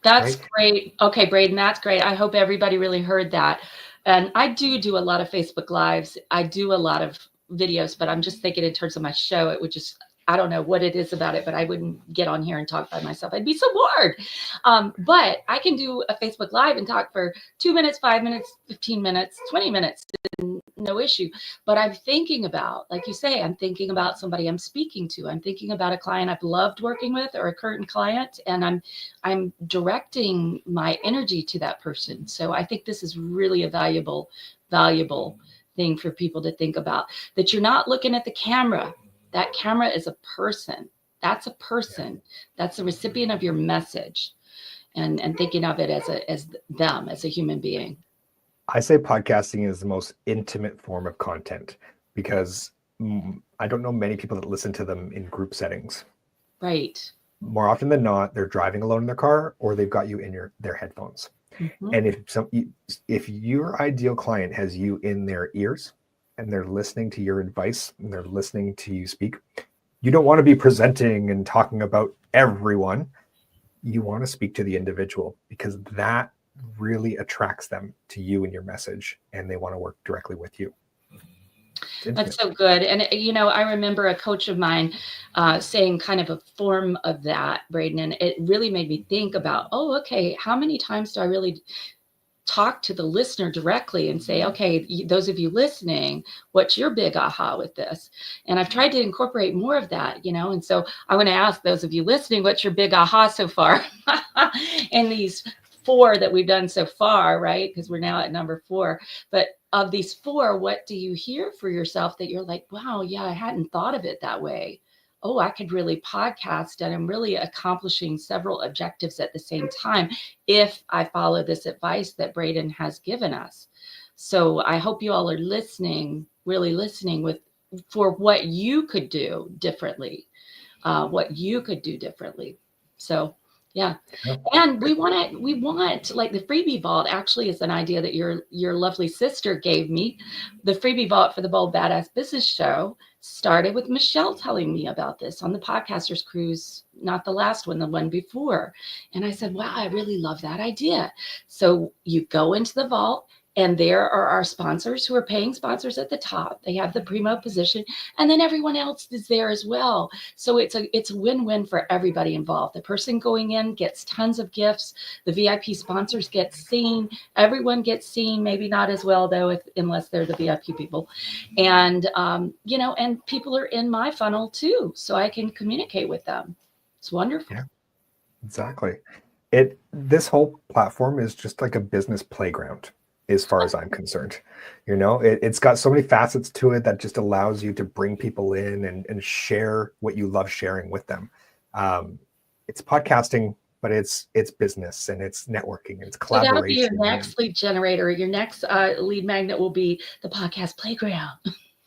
That's great. Okay, Braden, that's great. I hope everybody really heard that. And I do a lot of Facebook Lives. I do a lot of videos, but I'm just thinking in terms of my show, it would just, I don't know what it is about it, but I wouldn't get on here and talk by myself. I'd be so bored. But I can do a Facebook Live and talk for 2 minutes, 5 minutes, 15 minutes, 20 minutes, no issue. But I'm thinking about, like you say, I'm thinking about somebody I'm speaking to. I'm thinking about a client I've loved working with or a current client, and I'm directing my energy to that person. So I think this is really a valuable thing for people to think about, that you're not looking at the camera. That camera is a person. That's a person. That's the recipient of your message, and thinking of it as them, as a human being. I say podcasting is the most intimate form of content because I don't know many people that listen to them in group settings. Right. More often than not, they're driving alone in their car or they've got you in their headphones. And if your ideal client has you in their ears, and they're listening to your advice and they're listening to you speak, you don't want to be presenting and talking about everyone. You want to speak to the individual, because that really attracts them to you and your message, and they want to work directly with you. That's so good. And, I remember a coach of mine saying kind of a form of that, Braden, and it really made me think about, okay, how many times do I really talk to the listener directly and say, okay, those of you listening, what's your big aha with this? And I've tried to incorporate more of that, and so I want to ask those of you listening, what's your big aha so far? And these 4 that we've done so far, right? Because we're now at number 4. But of these 4, what do you hear for yourself that you're like, wow, yeah, I hadn't thought of it that way. Oh, I could really podcast, and I'm really accomplishing several objectives at the same time if I follow this advice that Braden has given us. So I hope you all are listening, really listening for what you could do differently, So yeah. And we want like the freebie vault actually is an idea that your lovely sister gave me. The freebie vault for the Bold Badass Business Show started with Michelle telling me about this on the Podcasters Cruise, not the last one, the one before. And I said, wow, I really love that idea. So you go into the vault, and there are our sponsors who are paying sponsors at the top. They have the primo position, and then everyone else is there as well. So it's a win-win for everybody involved. The person going in gets tons of gifts. The VIP sponsors get seen. Everyone gets seen, maybe not as well though, unless they're the VIP people. And and people are in my funnel too, so I can communicate with them. It's wonderful. Yeah, exactly. This whole platform is just like a business playground, as far as I'm concerned. It's got so many facets to it that just allows you to bring people in and share what you love sharing with them. It's podcasting, but it's business, and it's networking, and it's collaboration. So that'll be your next lead generator. Your next lead magnet will be the podcast playground.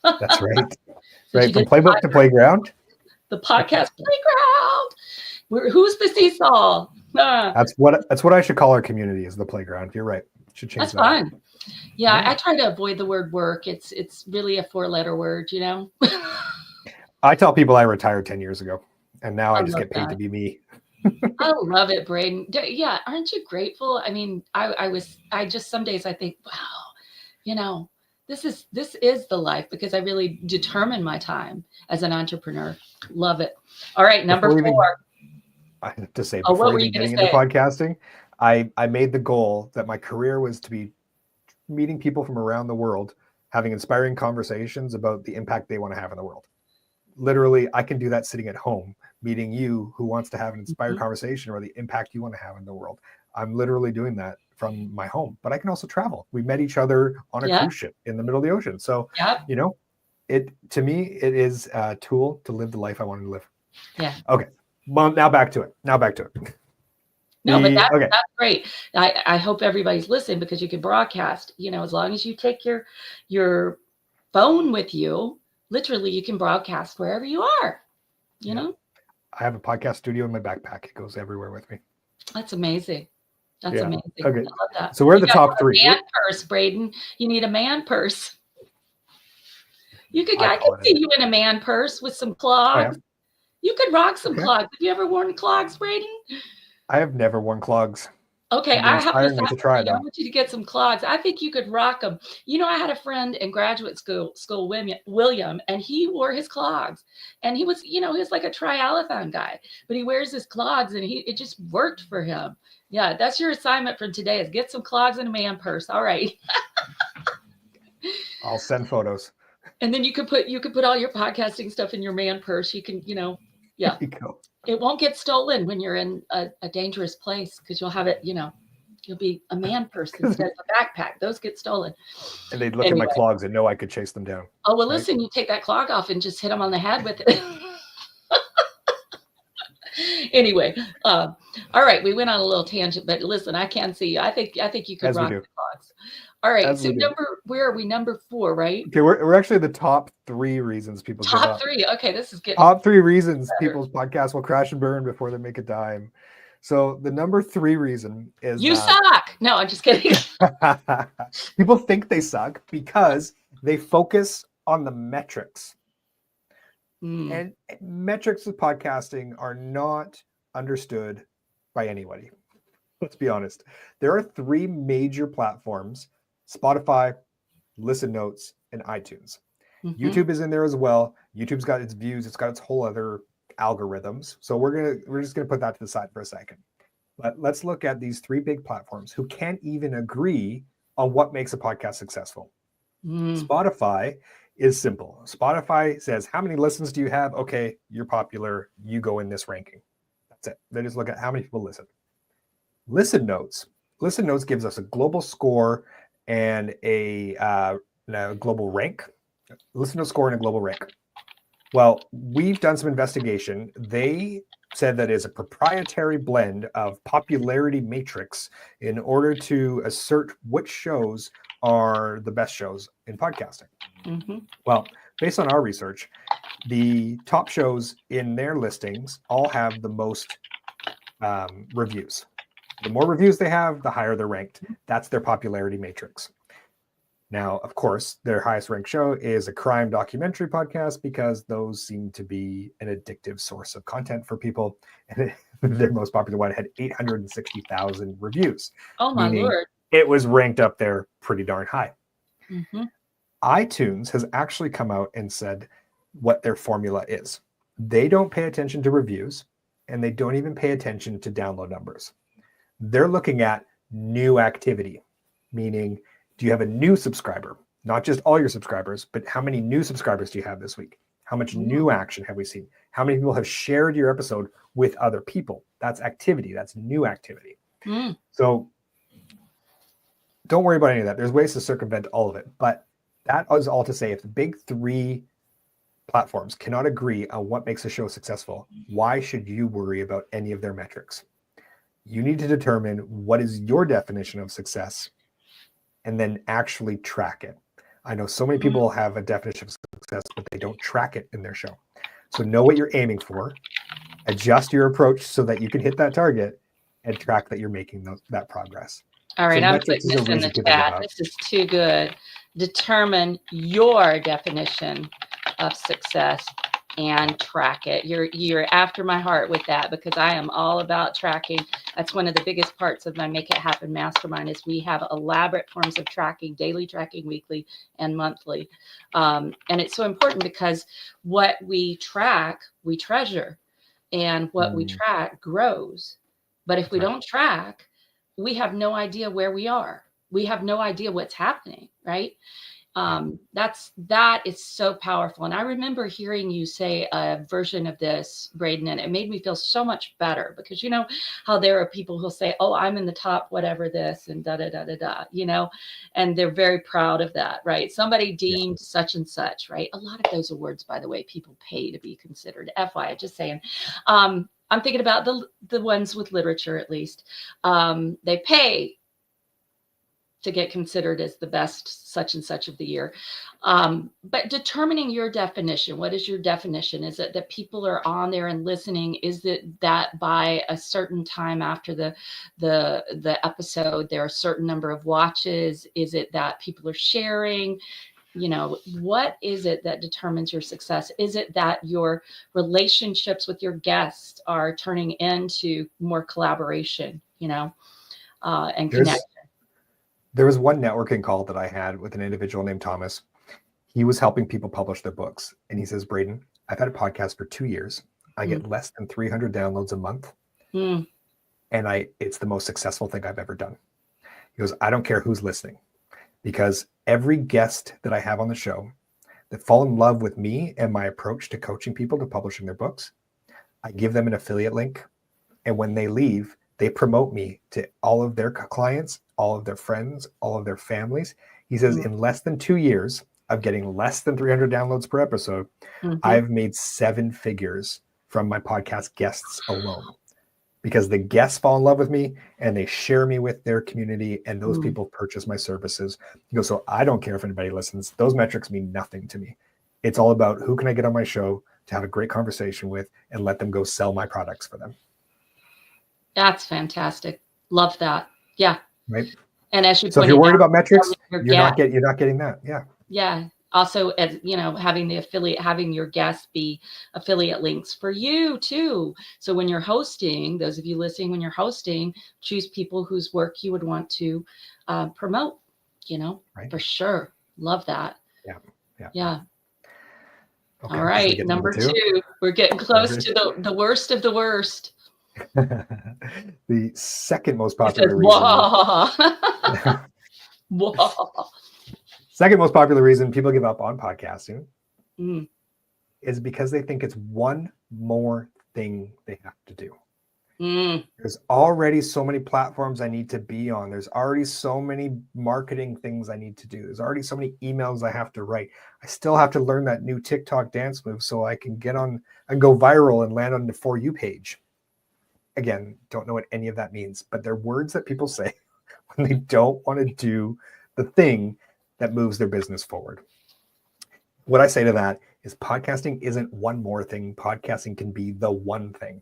That's right. Right, from playbook to playground. The podcast playground. Who's the seesaw? That's what I should call our community, is the playground. You're right. Should change that. That's fun. Yeah, I try to avoid the word work. It's really a 4-letter word, I tell people I retired 10 years ago, and now I just get paid to be me. I love it, Braden. Yeah, aren't you grateful? I mean, I just some days I think, wow, this is the life, because I really determine my time as an entrepreneur. Love it. All right, number 4. I have to say, before even getting into podcasting, I made the goal that my career was to be meeting people from around the world, having inspiring conversations about the impact they want to have in the world. Literally, I can do that sitting at home, meeting you who wants to have an inspired conversation about the impact you want to have in the world. I'm literally doing that from my home, but I can also travel. We met each other on a cruise ship in the middle of the ocean. So, to me, it is a tool to live the life I wanted to live. Yeah. Okay. Well, now back to it. No, but that's great. I hope everybody's listening, because you can broadcast, as long as you take your phone with you, literally you can broadcast wherever you are, you know? I have a podcast studio in my backpack. It goes everywhere with me. That's amazing. That's amazing. Okay. I love that. So we're the top 3. Man purse, Braden. You need a man purse. I could see you in a man purse with some clogs. You could rock some clogs. Have you ever worn clogs, Braden? I have never worn clogs. Okay, I have I want you to get some clogs. I think you could rock them. I had a friend in graduate school, William, and he wore his clogs, and he was like a triathlon guy, but he wears his clogs, and it just worked for him. Yeah, that's your assignment for today, is get some clogs and a man purse. All right. I'll send photos. And then you could put all your podcasting stuff in your man purse. You can, yeah. There you go. It won't get stolen when you're in a dangerous place, because you'll have it, you'll be a man person instead of a backpack. Those get stolen. And they'd look at my clogs and know I could chase them down. Oh, well, listen, you take that clog off and just hit them on the head with it. Anyway, all right, we went on a little tangent, but listen, I can see you. I think you could rock the clogs. All right, so where are we? Number 4, right? Okay, we're actually the top 3 reasons people give up. Top 3. Okay, this is getting top 3 reasons people's podcasts will crash and burn before they make a dime. So the number 3 reason is you suck. No, I'm just kidding. People think they suck because They focus on the metrics. Mm. And metrics of podcasting are not understood by anybody. Let's be honest. There are 3 major platforms: Spotify, Listen Notes, and iTunes. Mm-hmm. YouTube is in there as well. YouTube's got its views. It's got its whole other algorithms. So we're just gonna put that to the side for a second. But let's look at these 3 big platforms who can't even agree on what makes a podcast successful. Spotify is simple. Spotify says, how many listens do you have? Okay, you're popular. You go in this ranking. That's it. They just look at how many people listen. Listen Notes gives us a global score and a global rank. Listen Notes score and a global rank. Well, we've done some investigation. They said that is a proprietary blend of popularity matrix in order to assert which shows are the best shows in podcasting. Mm-hmm. Well, based on our research, the top shows in their listings all have the most reviews. The more reviews they have, the higher they're ranked. That's their popularity matrix. Now, of course, their highest ranked show is a crime documentary podcast because those seem to be an addictive source of content for people. And their most popular one had 860,000 reviews. Oh, my Lord. It was ranked up there pretty darn high. Mm-hmm. iTunes has actually come out and said what their formula is. They don't pay attention to reviews, and they don't even pay attention to download numbers. They're looking at new activity, meaning, do you have a new subscriber? Not just all your subscribers, but how many new subscribers do you have this week? How much new action have we seen? How many people have shared your episode with other people? That's activity. That's new activity. So don't worry about any of that. There's ways to circumvent all of it. But that is all to say, if the big 3 platforms cannot agree on what makes a show successful, why should you worry about any of their metrics? You need to determine what is your definition of success and then actually track it. I know so many people have a definition of success, but they don't track it in their show. So know what you're aiming for, adjust your approach so that you can hit that target, and track that you're making that progress. All right, So I'm putting this in the chat. This is too good. Determine your definition of success and track it. You're after my heart with that, because I am all about tracking. That's one of the biggest parts of my Make It Happen Mastermind is we have elaborate forms of tracking, daily tracking, weekly, and monthly. And it's so important because what we track, we treasure, and what we track grows. But if we don't track, we have no idea where we are. We have no idea what's happening, right? That is so powerful. And I remember hearing you say a version of this, Braden, and it made me feel so much better, because you know how there are people who'll say, oh, I'm in the top, whatever this, and da, da, da, da, da, you know, and they're very proud of that, right? Somebody deemed such and such, right? A lot of those awards, by the way, people pay to be considered. FYI, just saying. I'm thinking about the ones with literature, at least. They pay to get considered as the best such and such of the year. But determining your definition, what is your definition? Is it that people are on there and listening? Is it that by a certain time after the episode, there are a certain number of watches? Is it that people are sharing? You know, what is it that determines your success? Is it that your relationships with your guests are turning into more collaboration, you know, and connection? There was one networking call that I had with an individual named Thomas. He was helping people publish their books. And he says, Braden, I've had a podcast for 2 years. I get less than 300 downloads a month. And it's the most successful thing I've ever done. He goes, I don't care who's listening, because every guest that I have on the show that fall in love with me and my approach to coaching people to publishing their books, I give them an affiliate link. And when they leave, they promote me to all of their clients, all of their friends, all of their families. He says, in less than 2 years of getting less than 300 downloads per episode, I've made 7 figures from my podcast guests alone, because the guests fall in love with me and they share me with their community, and those people purchase my services. He goes, so I don't care if anybody listens. Those metrics mean nothing to me. It's all about who can I get on my show to have a great conversation with and let them go sell my products for them. That's fantastic. Love that. Yeah. Right. And as you so if you're worried about metrics, you're not getting that. Yeah. Yeah. Also, as you know, having your guests be affiliate links for you too. So when you're hosting, those of you listening, when you're hosting, choose people whose work you would want to promote, Right. for sure. Love that. Yeah. Yeah. Yeah. Okay. All Should we right. get to number Number two? 2, we're getting close Number to the worst of the worst. The second most He says, popular reason, "Whoa." Whoa. second most popular reason people give up on podcasting Mm, is because they think it's one more thing they have to do. mm, There's already so many platforms I need to be on. There's already so many marketing things I need to do. There's already so many emails I have to write. I still have to learn that new TikTok dance move so I can get on and go viral and land on the For You page. Again, don't know what any of that means, but they're words that people say when they don't want to do the thing that moves their business forward. What I say to that is podcasting isn't one more thing. Podcasting can be the one thing.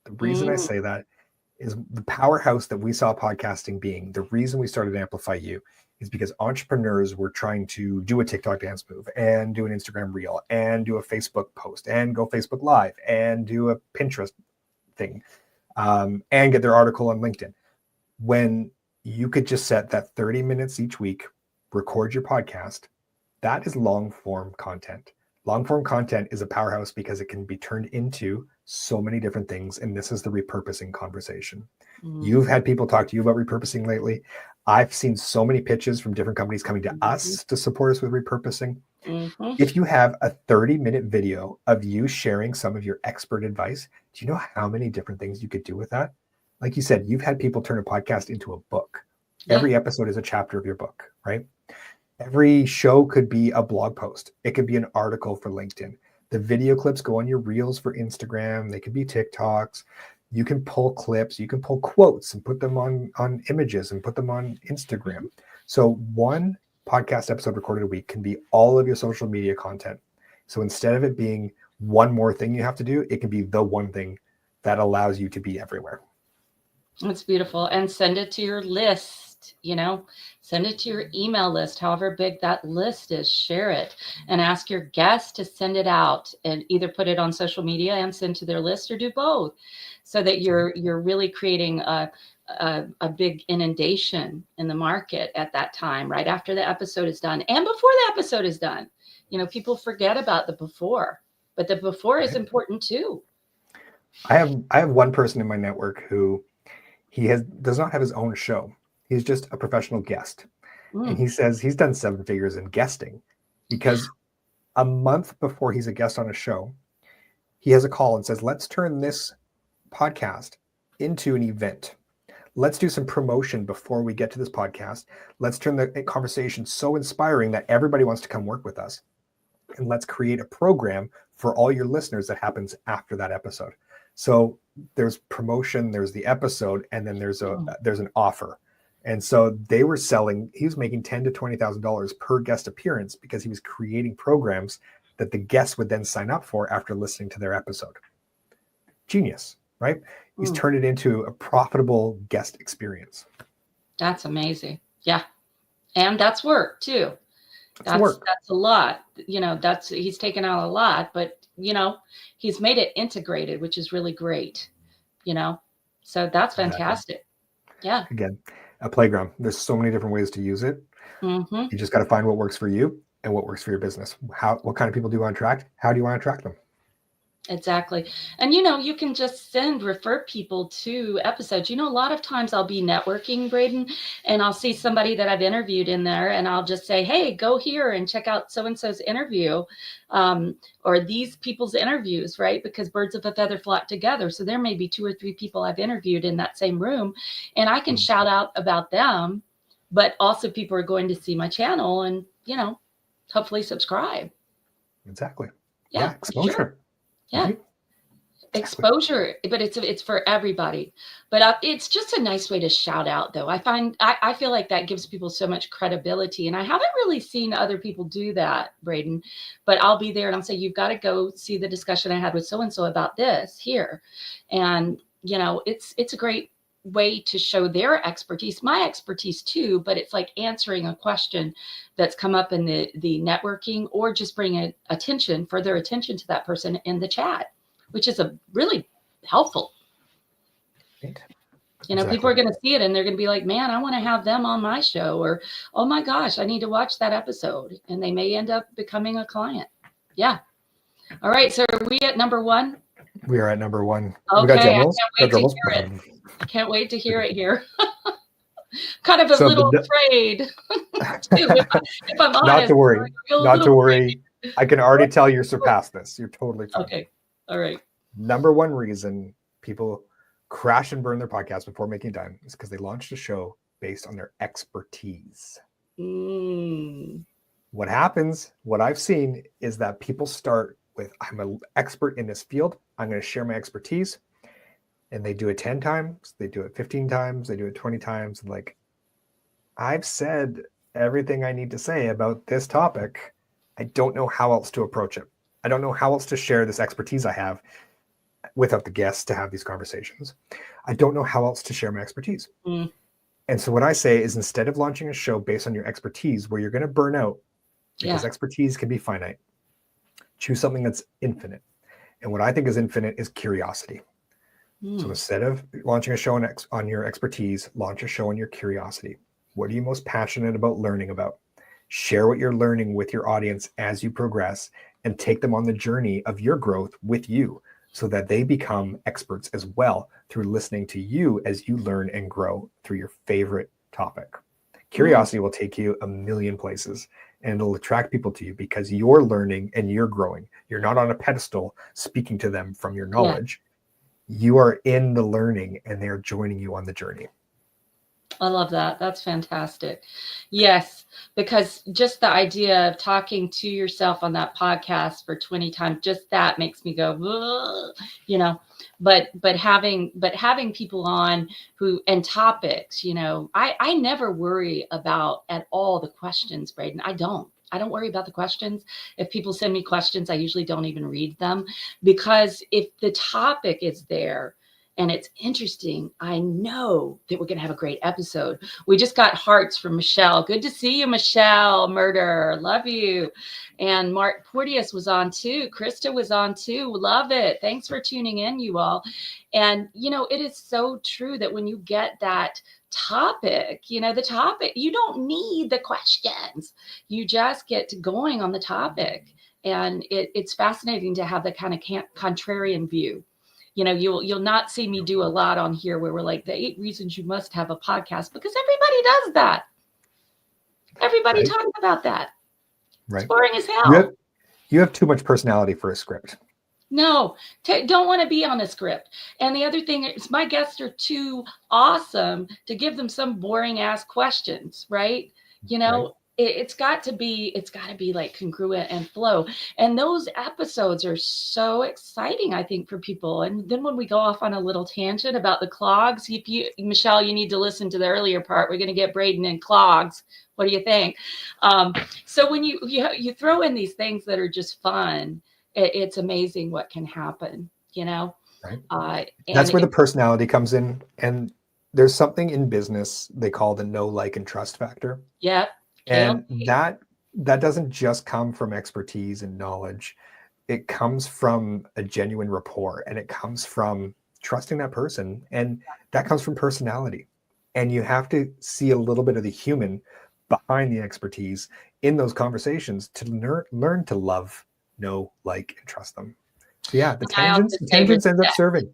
The reason I mm. say that is the powerhouse that we saw podcasting being. The reason we started Amplifyou is because entrepreneurs were trying to do a TikTok dance move and do an Instagram reel and do a Facebook post and go Facebook Live and do a Pinterest thing and get their article on LinkedIn. When you could just set that 30 minutes each week, record your podcast, that is long form content. Long form content is a powerhouse because it can be turned into so many different things. And this is the repurposing conversation. You've had people talk to you about repurposing lately. I've seen so many pitches from different companies coming to us to support us with repurposing. Mm-hmm. If you have a 30-minute video of you sharing some of your expert advice, do you know how many different things you could do with that? Like you said, you've had people turn a podcast into a book. Yeah. Every episode is a chapter of your book, right? Every show could be a blog post. It could be an article for LinkedIn. The video clips go on your reels for Instagram. They could be TikToks. You can pull clips. You can pull quotes and put them on images and put them on Instagram. So one podcast episode recorded a week can be all of your social media content. So instead of it being one more thing you have to do, it can be the one thing that allows you to be everywhere. That's beautiful. And send it to your list, send it to your email list, however big that list is, share it and ask your guests to send it out and either put it on social media and send to their list or do both so that you're really creating a big inundation in the market at that time, right after the episode is done and before the episode is done. People forget about the before, but the before is important too. I have one person in my network who does not have his own show. He's just a professional guest. And he says he's done 7 figures in guesting because a month before he's a guest on a show, he has a call and says, let's turn this podcast into an event. Let's do some promotion before we get to this podcast. Let's turn the conversation so inspiring that everybody wants to come work with us. And let's create a program for all your listeners that happens after that episode. So there's promotion, there's the episode, and then there's an offer. And so he was making $10,000 to $20,000 per guest appearance because he was creating programs that the guests would then sign up for after listening to their episode. Genius, right? He's turned it into a profitable guest experience. That's amazing. Yeah. And that's work too. That's a lot. He's taken out a lot, but he's made it integrated, which is really great. So that's fantastic. Exactly. Yeah. Again, a playground. There's so many different ways to use it. Mm-hmm. You just got to find what works for you and what works for your business. What kind of people do you want to attract? How do you want to attract them? Exactly. And, you can just refer people to episodes. A lot of times I'll be networking, Braden, and I'll see somebody that I've interviewed in there and I'll just say, hey, go here and check out so-and-so's interview or these people's interviews, right? Because birds of a feather flock together. So there may be 2 or 3 people I've interviewed in that same room and I can shout out about them, but also people are going to see my channel and, hopefully subscribe. Exactly. Yeah, exposure. Sure. Yeah. Mm-hmm. Exposure, but it's for everybody. But it's just a nice way to shout out, though. I feel like that gives people so much credibility, and I haven't really seen other people do that, Braden. But I'll be there and I'll say, you've got to go see the discussion I had with so and so about this here, and it's a great way to show their expertise, my expertise too, but it's like answering a question that's come up in the networking, or just bring further attention to that person in the chat, which is a really helpful. Right. You know, people are going to see it and they're going to be like, man, I want to have them on my show, or, oh my gosh, I need to watch that episode. And they may end up becoming a client. Yeah. All right. So are we at number 1? We are at number 1. Okay. We got drumrolls. I can't wait to hear it. Can't wait to hear it here. Kind of a little afraid. if I'm honest. Not to worry. Not to worry. I can already tell you're surpassed this. You're totally fine. Okay. All right. Number 1 reason people crash and burn their podcast before making time is because they launched a show based on their expertise. What happens, what I've seen, is that people start with, I'm an expert in this field, I'm going to share my expertise, and they do it 10 times, they do it 15 times, they do it 20 times, and like, I've said everything I need to say about this topic. I don't know how else to approach it. I don't know how else to share this expertise I have without the guests to have these conversations. I don't know how else to share my expertise. And so what I say is, instead of launching a show based on your expertise where you're going to burn out, because expertise can be finite, choose something that's infinite. And what I think is infinite is curiosity. So instead of launching a show on your expertise, launch a show on your curiosity. What are you most passionate about learning about? Share what you're learning with your audience as you progress, and take them on the journey of your growth with you, so that they become experts as well through listening to you as you learn and grow through your favorite topic. Curiosity will take you a million places, and it'll attract people to you because you're learning and you're growing. You're not on a pedestal speaking to them from your knowledge. You are in the learning, and they're joining you on the journey. I love that. That's fantastic. Yes, because just the idea of talking to yourself on that podcast for 20 times, just that makes me go, you know, but having people on who, and topics, you know, I never worry about at all the questions, Braden. I don't worry about the questions. If people send me questions, I usually don't even read them, because if the topic is there and it's interesting, I know that we're going to have a great episode. We just got hearts from Michelle. Good to see you, Michelle. Murder. Love you. And Mark Porteous was on too. Krista was on too. Love it. Thanks for tuning in, you all. And, you know, it is so true that when you get that topic, you know, the topic, you don't need the questions. You just get to going on the topic. And it's fascinating to have the kind of contrarian view. You know, you'll not see me do a lot on here where we're like, the 8 reasons you must have a podcast, because everybody does that. Everybody talks about that. Right. It's boring as hell. You have too much personality for a script. No, don't want to be on a script. And the other thing is, my guests are too awesome to give them some boring ass questions, right? You know, it's got to be like congruent and flow. And those episodes are so exciting, I think, for people. And then when we go off on a little tangent about the clogs, Michelle, you need to listen to the earlier part. We're going to get Braden and clogs. What do you think? So when you throw in these things that are just fun, it's amazing what can happen, you know? Right. That's where the personality comes in. And there's something in business they call the know, like, and trust factor. Yeah. And that doesn't just come from expertise and knowledge. It comes from a genuine rapport, and it comes from trusting that person. And that comes from personality. And you have to see a little bit of the human behind the expertise in those conversations to learn to love, know, like, and trust them. So yeah, the tangents end up serving.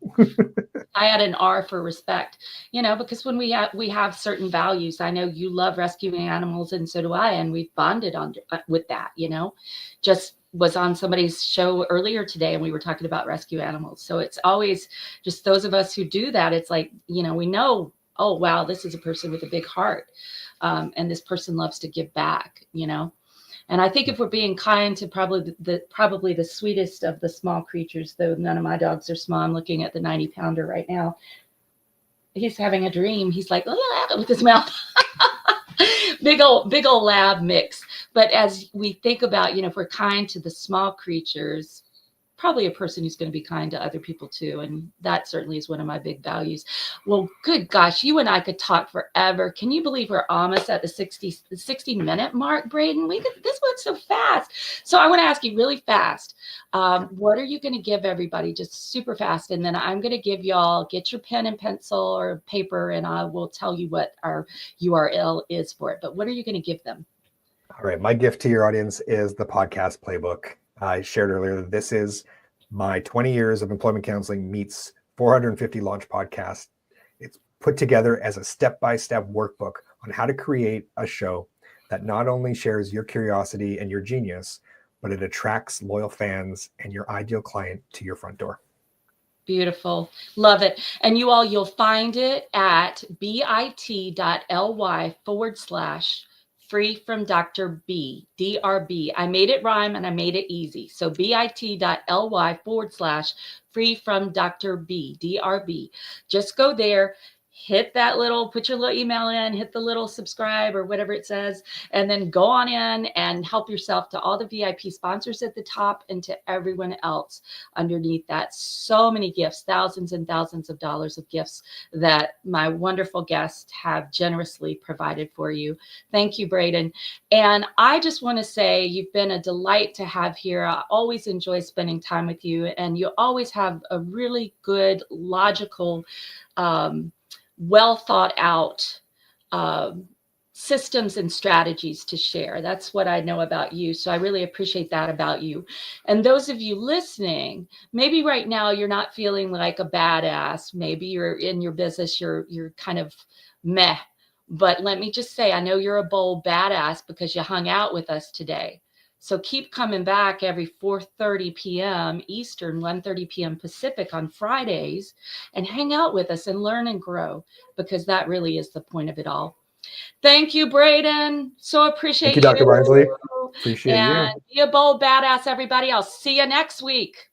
I had an R for respect, you know, because when we have certain values. I know you love rescuing animals, and so do I, and we've bonded with that, you know. Just was on somebody's show earlier today, and we were talking about rescue animals. So it's always just those of us who do that. It's like, you know, we know, oh wow, this is a person with a big heart, and this person loves to give back, you know. And I think if we're being kind to probably the sweetest of the small creatures, though none of my dogs are small. I'm looking at the 90-pounder right now. He's having a dream. He's like, with his mouth. big old lab mix. But as we think about, you know, if we're kind to the small creatures, probably a person who's going to be kind to other people too. And that certainly is one of my big values. Well, good gosh, you and I could talk forever. Can you believe we're almost at the 60-minute mark, Braden? This went so fast. So I want to ask you really fast. What are you going to give everybody just super fast? And then I'm going to give y'all, get your pen and pencil or paper, and I will tell you what our URL is for it. But what are you going to give them? All right. My gift to your audience is the podcast playbook. I shared earlier that this is my 20 years of employment counseling meets 450 launch podcasts. It's put together as a step-by-step workbook on how to create a show that not only shares your curiosity and your genius, but it attracts loyal fans and your ideal client to your front door. Beautiful. Love it. And you all, you'll find it at bit.ly/free from Dr. B, DRB. I made it rhyme and I made it easy. So bit.ly/free from Dr. B, DRB. Just go there. Hit that little, put your little email in, hit the little subscribe or whatever it says, and then go on in and help yourself to all the VIP sponsors at the top and to everyone else underneath that. So many gifts, thousands and thousands of dollars of gifts that my wonderful guests have generously provided for you. Thank you, Braden. And I just want to say you've been a delight to have here. I always enjoy spending time with you, and you always have a really good, logical, well thought out systems and strategies to share. That's what I know about you. So I really appreciate that about you. And those of you listening, maybe right now you're not feeling like a badass. Maybe you're in your business, you're kind of meh. But let me just say, I know you're a bold badass because you hung out with us today. So keep coming back every 4:30 p.m. Eastern, 1:30 p.m. Pacific on Fridays and hang out with us and learn and grow, because that really is the point of it all. Thank you, Braden. So appreciate Thank you, Dr. Barnsley. Appreciate and you. be a bold badass, everybody. I'll see you next week.